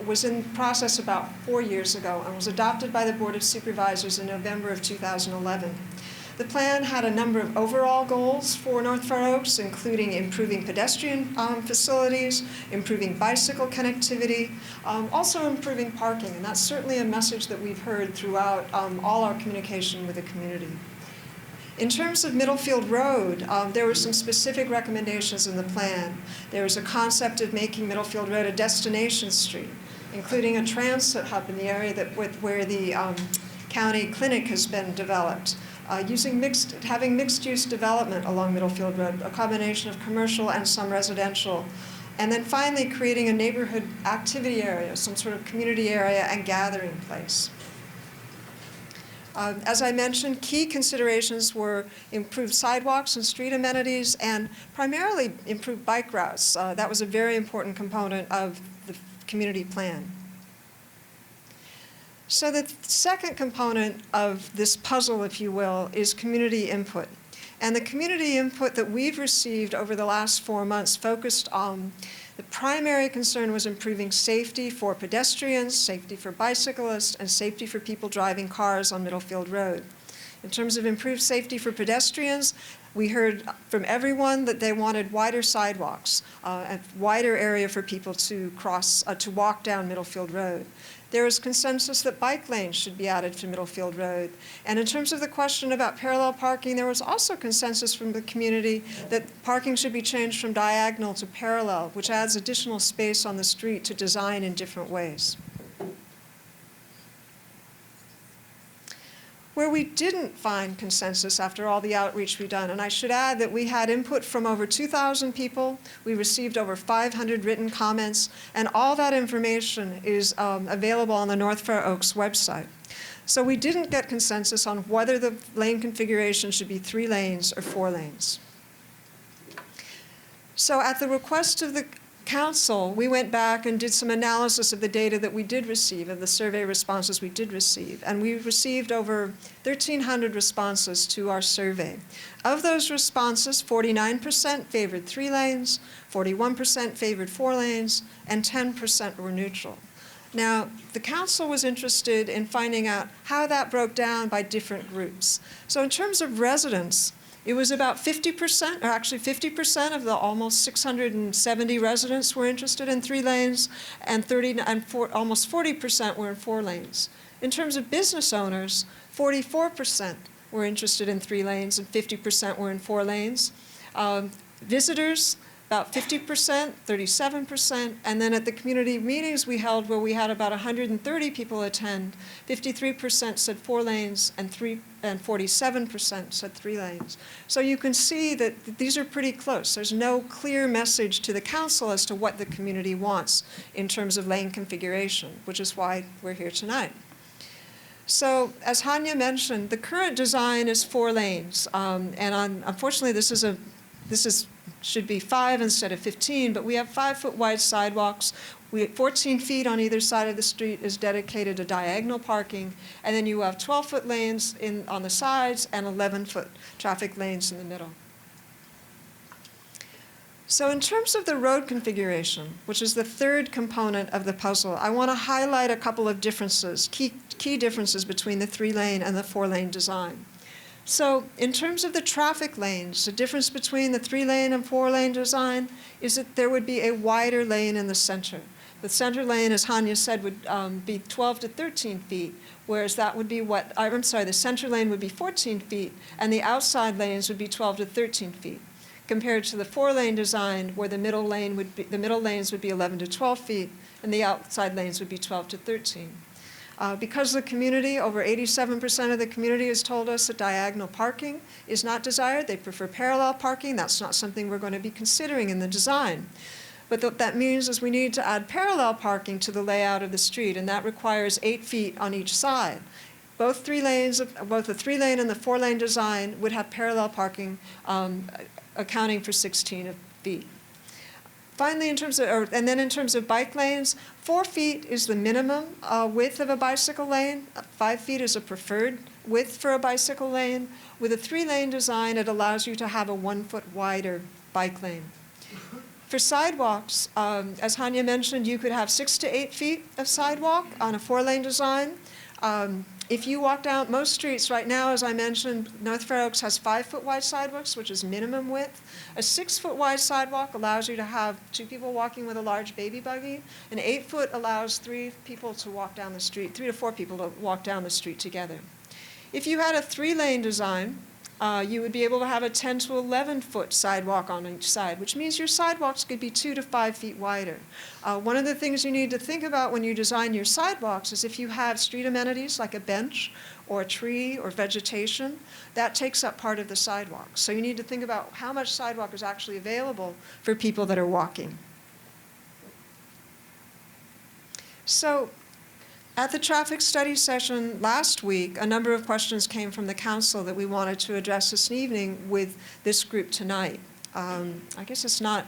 was in process about 4 years ago and was adopted by the Board of Supervisors in November of 2011. The plan had a number of overall goals for North Fair Oaks, including improving pedestrian facilities, improving bicycle connectivity, also improving parking, and that's certainly a message that we've heard throughout all our communication with the community. In terms of Middlefield Road, there were some specific recommendations in the plan. There was a concept of making Middlefield Road a destination street, including a transit hub in the area where the county clinic has been developed. Having mixed-use development along Middlefield Road, a combination of commercial and some residential. And then finally creating a neighborhood activity area, some sort of community area and gathering place. As I mentioned, key considerations were improved sidewalks and street amenities and primarily improved bike routes. That was a very important component of the community plan. So the second component of this puzzle, if you will, is community input. And the community input that we've received over the last 4 months focused on the primary concern was improving safety for pedestrians, safety for bicyclists, and safety for people driving cars on Middlefield Road. In terms of improved safety for pedestrians, we heard from everyone that they wanted wider sidewalks, a wider area for people to cross, to walk down Middlefield Road. There was consensus that bike lanes should be added to Middlefield Road. And in terms of the question about parallel parking, there was also consensus from the community that parking should be changed from diagonal to parallel, which adds additional space on the street to design in different ways. Where we didn't find consensus after all the outreach we've done, and I should add that we had input from over 2,000 people, we received over 500 written comments, and all that information is available on the North Fair Oaks website. So we didn't get consensus on whether the lane configuration should be 3 lanes or 4 lanes. So at the request of the council, we went back and did some analysis of the data that we did receive, of the survey responses we did receive. And we received over 1,300 responses to our survey. Of those responses, 49% favored 3 lanes, 41% favored 4 lanes, and 10% were neutral. Now, the council was interested in finding out how that broke down by different groups. So in terms of residents, it was about 50%, or actually 50% of the almost 670 residents were interested in 3 lanes, and almost 40% were in 4 lanes. In terms of business owners, 44% were interested in 3 lanes and 50% were in 4 lanes. Visitors, about 50%, 37%, and then at the community meetings we held where we had about 130 people attend, 53% said 4 lanes and 47% said 3 lanes. So you can see that these are pretty close. There's no clear message to the council as to what the community wants in terms of lane configuration, which is why we're here tonight. So as Hanya mentioned, the current design is 4 lanes, unfortunately this should be 5 instead of 15, but we have 5-foot wide sidewalks. 14 feet on either side of the street is dedicated to diagonal parking, and then you have 12-foot lanes on the sides and 11-foot traffic lanes in the middle. So in terms of the road configuration, which is the third component of the puzzle, I want to highlight a couple of differences, key differences between the 3-lane and the 4-lane design. So in terms of the traffic lanes, the difference between the 3-lane and 4-lane design is that there would be a wider lane in the center. The center lane, as Hanya said, would be 12 to 13 feet, whereas that would be the center lane would be 14 feet, and the outside lanes would be 12 to 13 feet, compared to the 4-lane design, where the middle lanes would be 11 to 12 feet, and the outside lanes would be 12 to 13. Because the community, over 87% of the community has told us that diagonal parking is not desired. They prefer parallel parking. That's not something we're going to be considering in the design. But what that means is we need to add parallel parking to the layout of the street, and that requires 8 feet on each side. Both the 3-lane and the 4-lane design would have parallel parking, accounting for 16 feet. Finally, in terms of bike lanes, 4 feet is the minimum width of a bicycle lane. 5 feet is a preferred width for a bicycle lane. With a 3-lane design, it allows you to have a 1-foot wider bike lane. For sidewalks, as Hanya mentioned, you could have 6 to 8 feet of sidewalk on a 4-lane design. If you walk down most streets right now, as I mentioned, North Fair Oaks has 5-foot wide sidewalks, which is minimum width. A 6-foot wide sidewalk allows you to have 2 people walking with a large baby buggy. An 8-foot allows 3 people to walk down the street, 3 to 4 people to walk down the street together. If you had a 3-lane design, you would be able to have a 10 to 11-foot sidewalk on each side, which means your sidewalks could be 2 to 5 feet wider. One of the things you need to think about when you design your sidewalks is if you have street amenities like a bench or a tree or vegetation, that takes up part of the sidewalk. So you need to think about how much sidewalk is actually available for people that are walking. So at the traffic study session last week, a number of questions came from the council that we wanted to address this evening with this group tonight. I guess it's a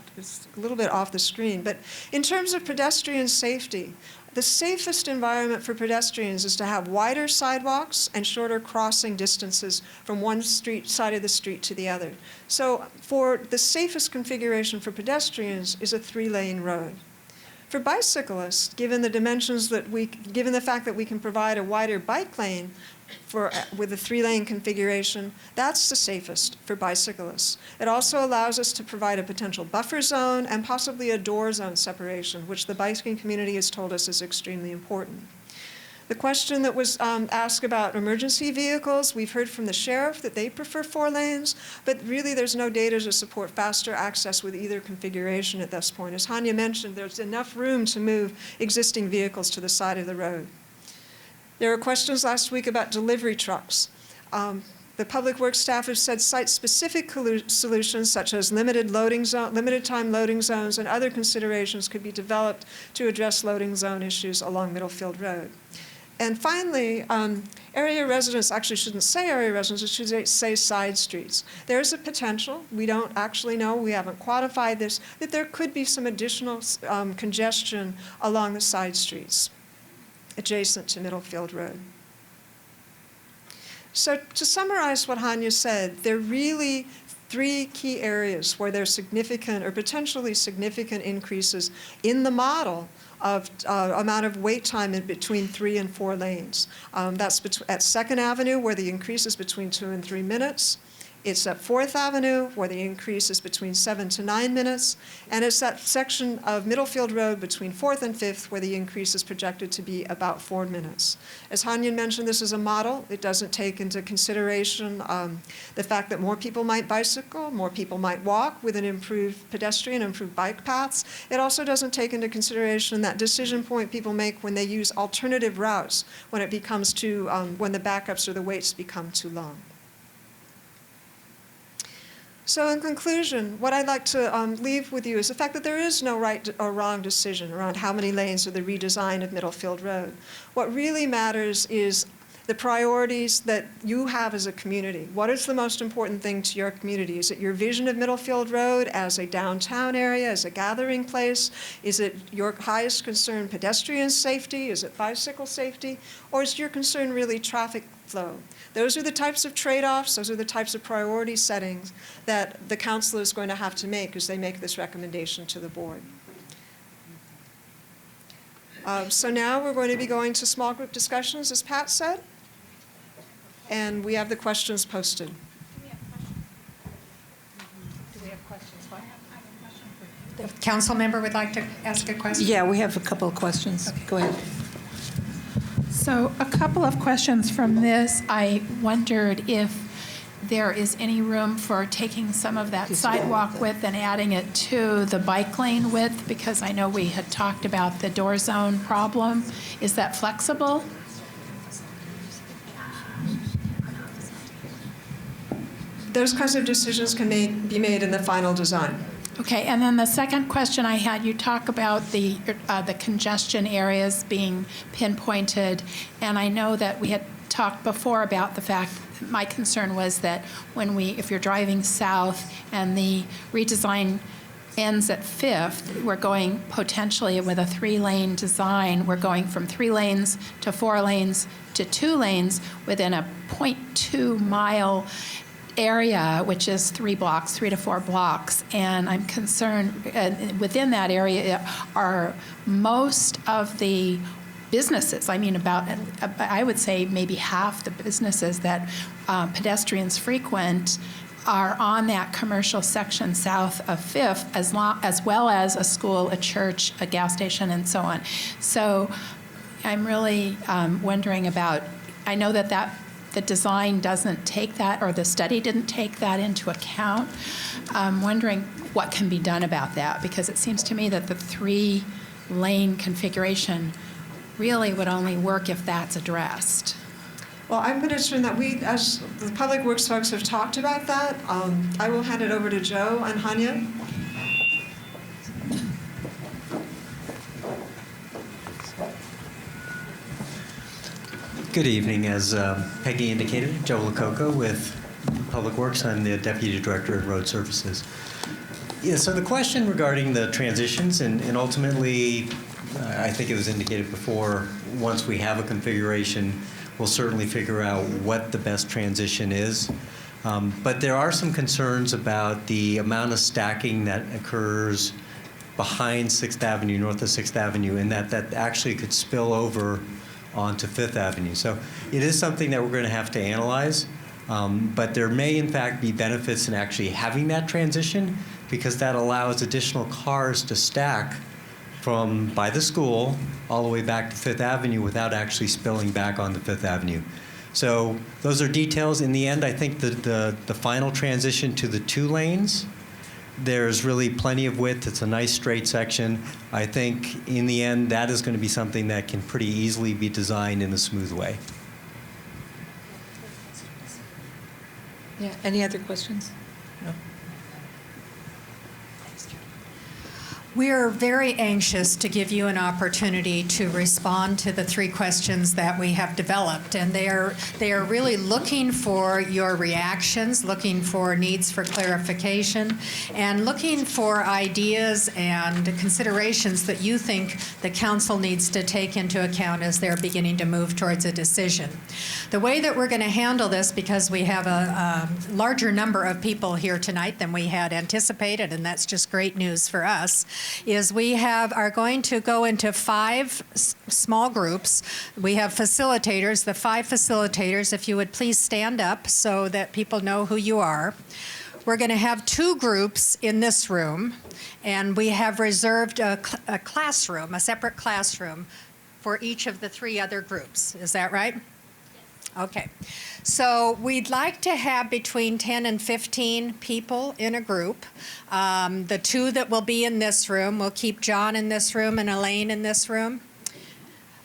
little bit off the screen, but in terms of pedestrian safety, the safest environment for pedestrians is to have wider sidewalks and shorter crossing distances from one side of the street to the other. So for the safest configuration for pedestrians is a 3-lane road. For bicyclists, given the fact that we can provide a wider bike lane with a 3-lane configuration, that's the safest for bicyclists. It also allows us to provide a potential buffer zone and possibly a door zone separation, which the biking community has told us is extremely important. The question that was asked about emergency vehicles, we've heard from the sheriff that they prefer 4 lanes, but really there's no data to support faster access with either configuration at this point. As Hanya mentioned, there's enough room to move existing vehicles to the side of the road. There were questions last week about delivery trucks. The public works staff have said site-specific solutions such as limited time loading zones and other considerations could be developed to address loading zone issues along Middlefield Road. And finally, area residents actually shouldn't say area residents, it should say side streets. There's a potential, we don't actually know, we haven't quantified this, that there could be some additional congestion along the side streets adjacent to Middlefield Road. So to summarize what Hanya said, there are really 3 key areas where there's significant or potentially significant increases in the model of amount of wait time in between 3 and 4 lanes. That's at 2nd Avenue, where the increase is between 2 and 3 minutes. It's at 4th Avenue, where the increase is between 7 to 9 minutes. And it's that section of Middlefield Road between 4th and 5th, where the increase is projected to be about 4 minutes. As Hanyan mentioned, this is a model. It doesn't take into consideration the fact that more people might bicycle, more people might walk with an improved pedestrian, improved bike paths. It also doesn't take into consideration that decision point people make when they use alternative routes, when it becomes too, when the backups or the waits become too long. So in conclusion, what I'd like to leave with you is the fact that there is no right or wrong decision around how many lanes or the redesign of Middlefield Road. What really matters is the priorities that you have as a community. What is the most important thing to your community? Is it your vision of Middlefield Road as a downtown area, as a gathering place? Is it your highest concern pedestrian safety? Is it bicycle safety? Or is your concern really traffic flow? Those are the types of trade-offs, those are the types of priority settings that the council is going to have to make as they make this recommendation to the board. So now we're going to be going to small group discussions, as Pat said, and we have the questions posted. Do we have questions? The council member would like to ask a question? Yeah, we have a couple of questions. Okay. Go ahead. So a couple of questions from this. I wondered if there is any room for taking some of that sidewalk width and adding it to the bike lane width, because I know we had talked about the door zone problem. Is that flexible? Those kinds of decisions can be made in the final design. Okay, and then the second question I had, you talk about the congestion areas being pinpointed, and I know that we had talked before about the fact, my concern was that if you're driving south and the redesign ends at 5th, we're going potentially with a 3-lane design, we're going from 3 lanes to 4 lanes to 2 lanes within a 0.2 mile area, which is 3 to 4 blocks, and I'm concerned within that area are most of the businesses. I mean, I would say maybe half the businesses that pedestrians frequent are on that commercial section south of 5th, as well as a school, a church, a gas station, and so on. So I'm really wondering about, I know that the design doesn't take that, or the study didn't take that into account. I'm wondering what can be done about that, because it seems to me that the 3-lane configuration really would only work if that's addressed. Well, I'm going to assume that we, as the Public Works folks, have talked about that. I will hand it over to Joe and Hanya. Good evening. As Peggy indicated, Joe Lococo with Public Works. I'm the Deputy Director of Road Services. Yeah, so the question regarding the transitions, and ultimately, I think it was indicated before, once we have a configuration, we'll certainly figure out what the best transition is. But there are some concerns about the amount of stacking that occurs behind 6th Avenue, north of 6th Avenue, and that actually could spill over onto 5th Avenue. So it is something that we're going to have to analyze, but there may in fact be benefits in actually having that transition, because that allows additional cars to stack from by the school all the way back to 5th Avenue without actually spilling back onto 5th Avenue. So those are details. In the end, I think the final transition to the 2 lanes, there's really plenty of width. It's a nice straight section. I think in the end, that is going to be something that can pretty easily be designed in a smooth way. Yeah. Any other questions? No. We are very anxious to give you an opportunity to respond to the 3 questions that we have developed, and they are really looking for your reactions, looking for needs for clarification, and looking for ideas and considerations that you think the council needs to take into account as they're beginning to move towards a decision. The way that we're going to handle this, because we have a larger number of people here tonight than we had anticipated, and that's just great news for us, is we are going to go into 5 small groups. We have facilitators, the 5 facilitators. If you would please stand up so that people know who you are. We're going to have 2 groups in this room, and we have reserved a classroom, a separate classroom, for each of the 3 other groups. Is that right? Okay. So we'd like to have between 10 and 15 people in a group. The 2 that will be in this room, we'll keep John in this room and Elaine in this room.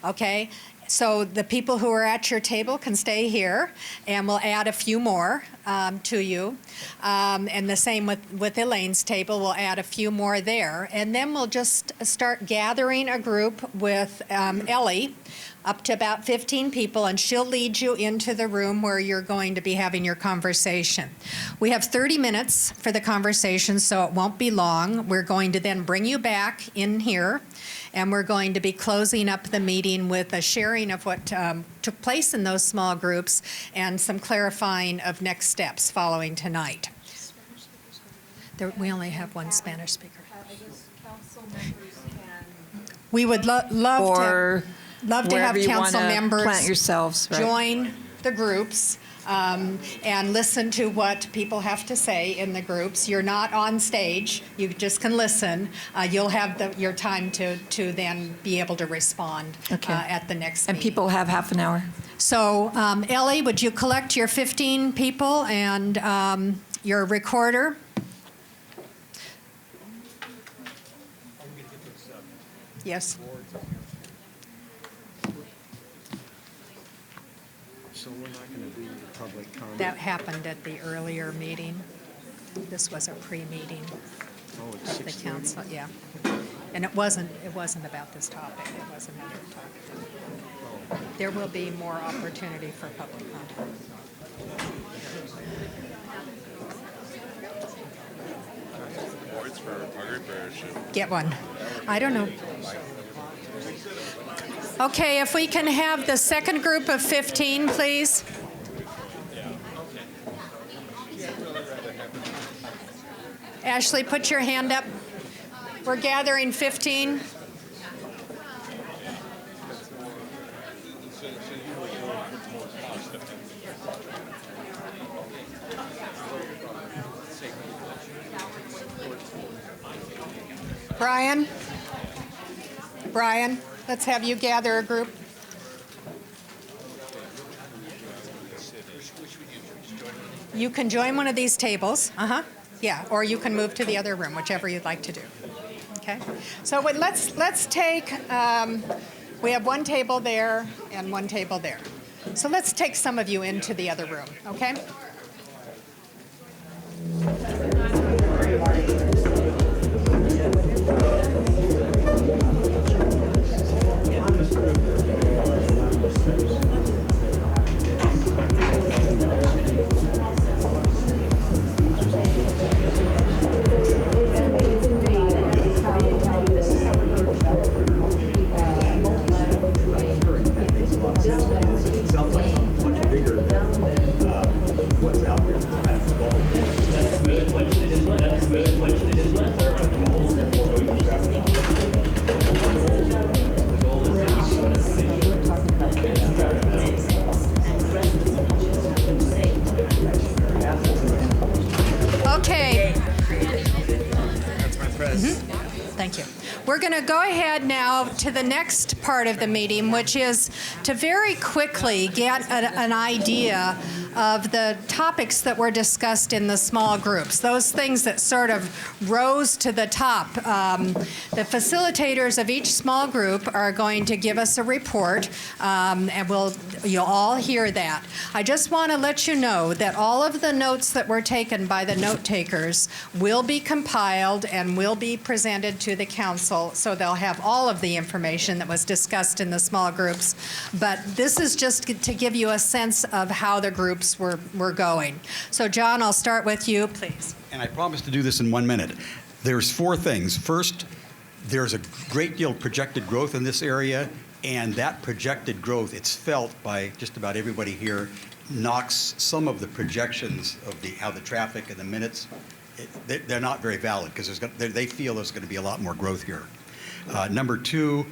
Okay. So the people who are at your table can stay here, and we'll add a few more to you. And the same with Elaine's table, we'll add a few more there. And then we'll just start gathering a group with Ellie, up to about 15 people, and she'll lead you into the room where you're going to be having your conversation. We have 30 minutes for the conversation, so it won't be long. We're going to then bring you back in here, and we're going to be closing up the meeting with a sharing of what took place in those small groups and some clarifying of next steps following tonight. We only have 1 Spanish speaker. We would love to have council members plant yourselves, right? join the groups and listen to what people have to say in the groups. You're not on stage. You just can listen. You'll have your time to then be able to respond at the next meeting. And people have half an hour. So, Ellie, would you collect your 15 people and your recorder? Yes. So we're not going to do the public comment? That happened at the earlier meeting. This was a pre-meeting of the council, yeah. And it wasn't about this topic. It wasn't a new topic. There will be more opportunity for public comment. Get one. I don't know. Okay, if we can have the second group of 15, please. Ashley, put your hand up. We're gathering 15. Brian, let's have you gather a group. You can join one of these tables. Yeah, or you can move to the other room, whichever you'd like to do. Okay. So let's take. We have 1 table there and 1 table there. So let's take some of you into the other room. Okay. Thank you. We're going to go ahead now to the next part of the meeting, which is to very quickly get an idea of the topics that were discussed in the small groups, those things that sort of rose to the top. The facilitators of each small group are going to give us a report, and you'll all hear that. I just want to let you know that all of the notes that were taken by the note takers will be compiled and will be presented to the council, so they'll have all of the information that was discussed in the small groups. But this is just to give you a sense of how the groups were going. So John, I'll start with you, please. And I promise to do this in 1 minute. There's 4 things. First, there's a great deal of projected growth in this area, and that projected growth, it's felt by just about everybody here, knocks some of the projections of how the traffic and the minutes, they're not very valid because they feel there's going to be a lot more growth here. Number 2,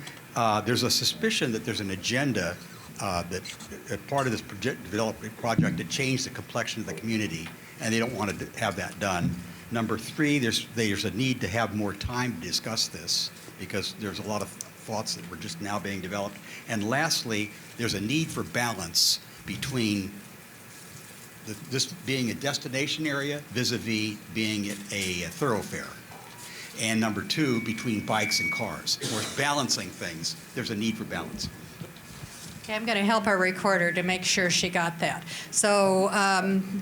there's a suspicion that there's an agenda that part of this development project to change the complexion of the community, and they don't want to have that done. Number 3, there's a need to have more time to discuss this because there's a lot of thoughts that were just now being developed. And lastly, there's a need for balance between this being a destination area vis-a-vis being a thoroughfare. And number 2, between bikes and cars. We're balancing things. There's a need for balance. Okay, I'm going to help our recorder to make sure she got that. So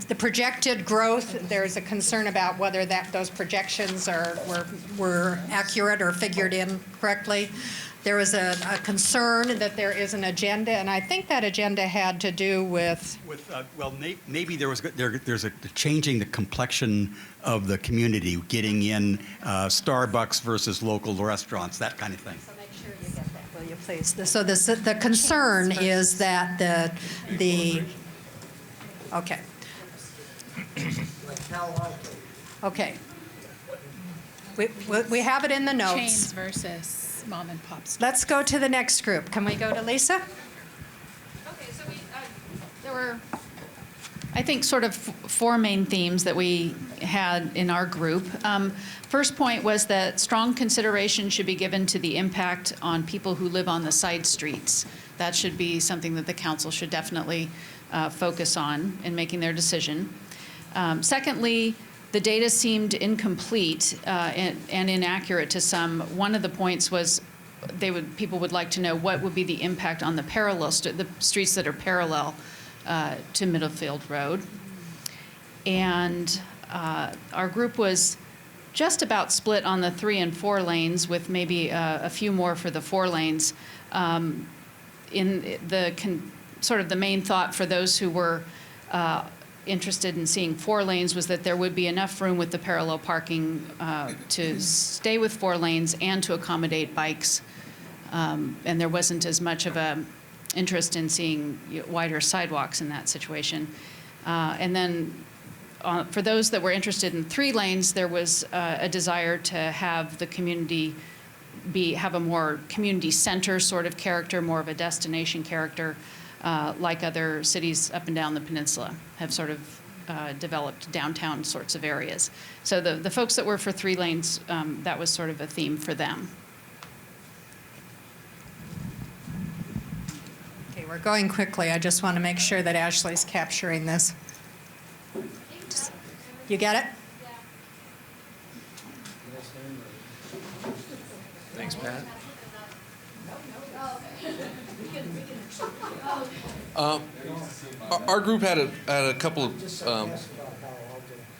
the projected growth, there's a concern about whether those projections were accurate or figured in correctly. There was a concern that there is an agenda, and I think that agenda had to do with... maybe there's a changing the complexion of the community, getting in Starbucks versus local restaurants, that kind of thing. So make sure you get that, will you please? So the concern is that the okay. Okay. We have it in the notes. Chains versus mom and pop stores. Let's go to the next group. Can we go to Lisa? Okay, so there were, I think, sort of 4 main themes that we had in our group. First point was that strong consideration should be given to the impact on people who live on the side streets. That should be something that the council should definitely focus on in making their decision. Secondly, the data seemed incomplete and inaccurate to some. One of the points was people would like to know what would be the impact on the the streets that are parallel to Middlefield Road. And our group was just about split on the 3 and 4 lanes, with maybe a few more for the 4 lanes. In sort of the main thought for those who were interested in seeing 4 lanes was that there would be enough room with the parallel parking to stay with 4 lanes and to accommodate bikes. And there wasn't as much of a interest in seeing wider sidewalks in that situation. And then for those that were interested in 3 lanes, there was a desire to have the community have a more community center sort of character, more of a destination character, like other cities up and down the peninsula have sort of developed downtown sorts of areas. So the folks that were for 3 lanes, that was sort of a theme for them. Okay, we're going quickly. I just want to make sure that Ashley's capturing this. You get it? Thanks, Pat. Our group had a couple of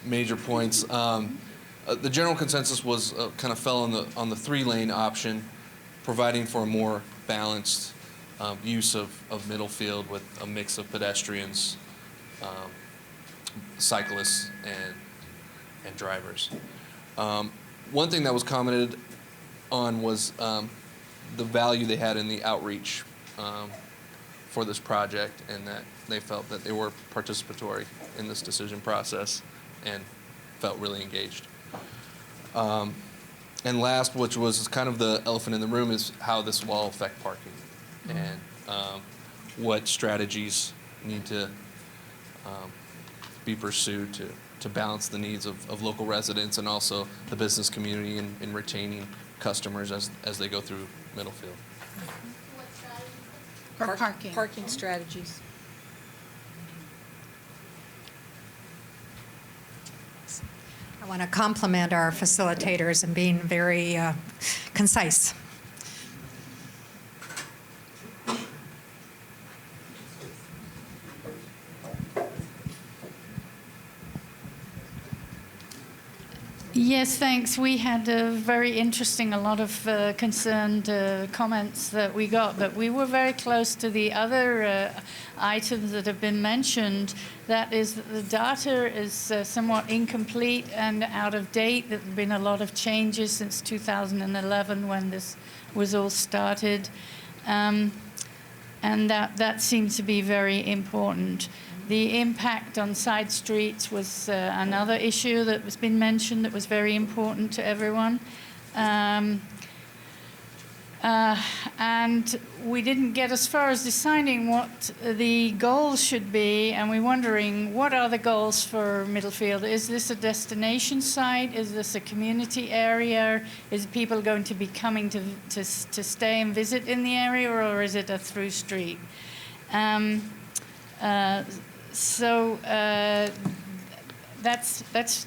major points. The general consensus was kind of fell on the 3-lane option, providing for a more balanced use of Middlefield with a mix of pedestrians, cyclists, and drivers. One thing that was commented on was the value they had in the outreach for this project, and that they felt that they were participatory in this decision process and felt really engaged. And last, which was kind of the elephant in the room, is how this will all affect parking and what strategies need to be pursued to balance the needs of local residents and also the business community in retaining customers as they go through Middlefield. For parking. Parking strategies. I want to compliment our facilitators in being very concise. Yes, thanks. We had a very interesting, a lot of concerned comments that we got, but we were very close to the other items that have been mentioned. That is that the data is somewhat incomplete and out of date. There have been a lot of changes since 2011 when this was all started. And that seems to be very important. The impact on side streets was another issue that was been mentioned that was very important to everyone. And we didn't get as far as deciding what the goals should be, and we're wondering what are the goals for Middlefield? Is this a destination site? Is this a community area? Is people going to be coming to stay and visit in the area, or is it a through street?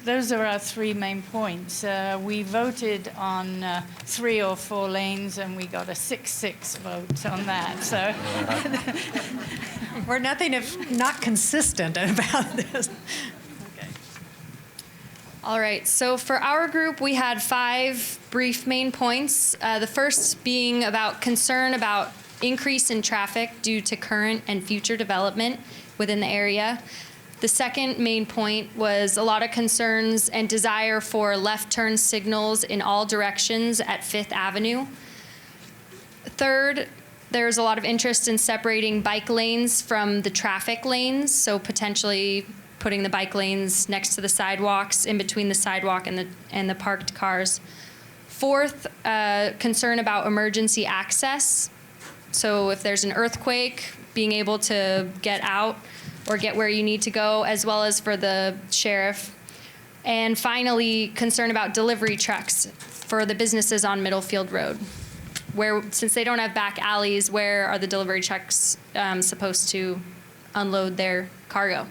Those are our three main points. We voted on 3 or 4 lanes, and we got a 6-6 vote on that. So we're nothing if not consistent about this. All right, so for our group, we had 5 brief main points. The first being about concern about increase in traffic due to current and future development within the area. The second main point was a lot of concerns and desire for left turn signals in all directions at 5th Avenue. Third, there's a lot of interest in separating bike lanes from the traffic lanes, so potentially putting the bike lanes next to the sidewalks, in between the sidewalk and the parked cars. Fourth, concern about emergency access. So if there's an earthquake, being able to get out or get where you need to go, as well as for the sheriff. And finally, concern about delivery trucks for the businesses on Middlefield Road. Since they don't have back alleys, where are the delivery trucks supposed to unload their cargo?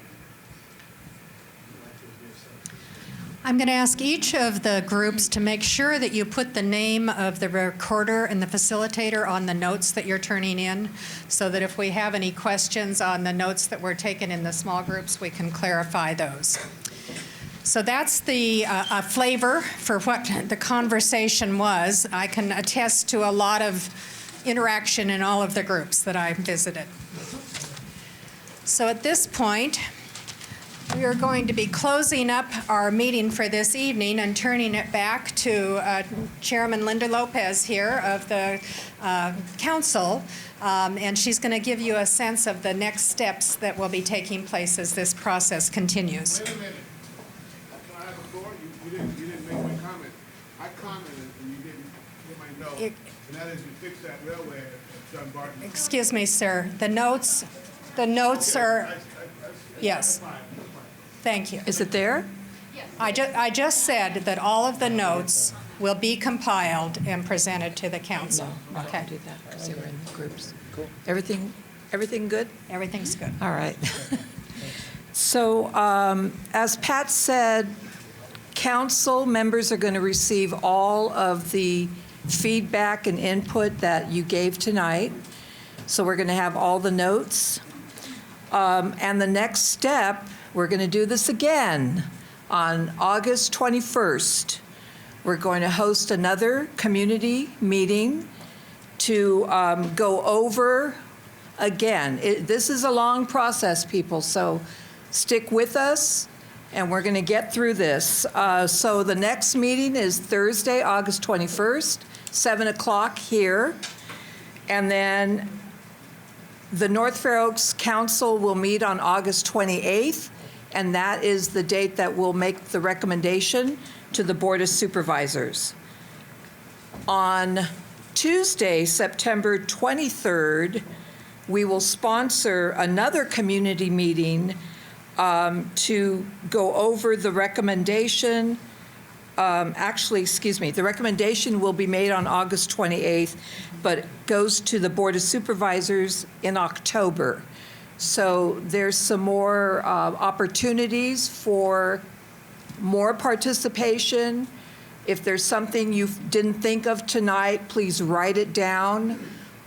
I'm going to ask each of the groups to make sure that you put the name of the recorder and the facilitator on the notes that you're turning in, so that if we have any questions on the notes that were taken in the small groups, we can clarify those. So that's the flavor for what the conversation was. I can attest to a lot of interaction in all of the groups that I visited. So at this point, we are going to be closing up our meeting for this evening and turning it back to Chairman Linda Lopez here of the council, and she's going to give you a sense of the next steps that will be taking place as this process continues. Wait a minute. Can I have a floor? You didn't make my comment. I commented and you didn't get my note, and that is you fix that railway at Dunbarton. Excuse me, sir. The notes are, yes. Thank you. Is it there? I just said that all of the notes will be compiled and presented to the council. Okay. Do that because they were in groups. Cool. Everything good? Everything's good. All right. So as Pat said, council members are going to receive all of the feedback and input that you gave tonight. So we're going to have all the notes. And the next step, we're going to do this again on August 21st. We're going to host another community meeting to go over again. This is a long process, people, so stick with us, and we're going to get through this. So the next meeting is Thursday, August 21st, 7 o'clock here. And then the North Fair Oaks Council will meet on August 28th, and that is the date that we'll make the recommendation to the Board of Supervisors. On Tuesday, September 23rd, we will sponsor another community meeting to go over the recommendation. The recommendation will be made on August 28th, but goes to the Board of Supervisors in October. So there's some more opportunities for more participation. If there's something you didn't think of tonight, please write it down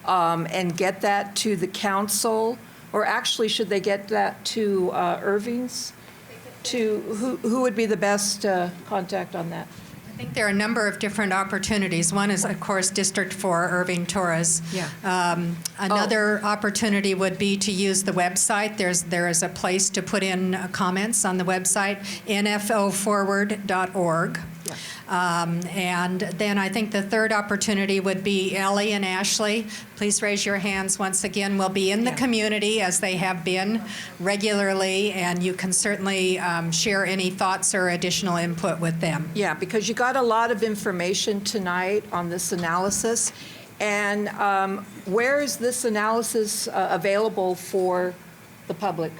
and get that to the council. Or actually, should they get that to Irving's? To who would be the best contact on that? I think there are a number of different opportunities. One is, of course, District 4, Irving Torres. Yeah. Another opportunity would be to use the website. There is a place to put in comments on the website, nfoforward.org. Yeah. And then I think the third opportunity would be Ellie and Ashley. Please raise your hands once again. We'll be in the community as they have been regularly, and you can certainly share any thoughts or additional input with them. Yeah, because you got a lot of information tonight on this analysis. And where is this analysis available for the public?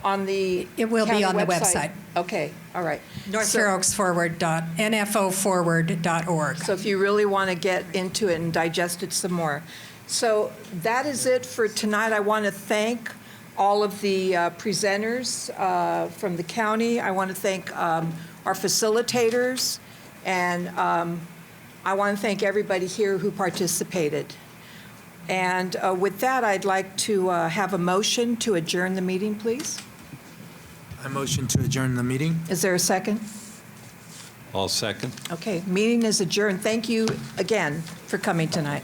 On the It will be county on the website. Okay, all right. NorthFairOaksForward.nfoforward.org. So if you really want to get into it and digest it some more. So that is it for tonight. I want to thank all of the presenters from the county. I want to thank our facilitators, and I want to thank everybody here who participated. And with that, I'd like to have a motion to adjourn the meeting, please. I motion to adjourn the meeting. Is there a second? I'll second. Okay, meeting is adjourned. Thank you again for coming tonight.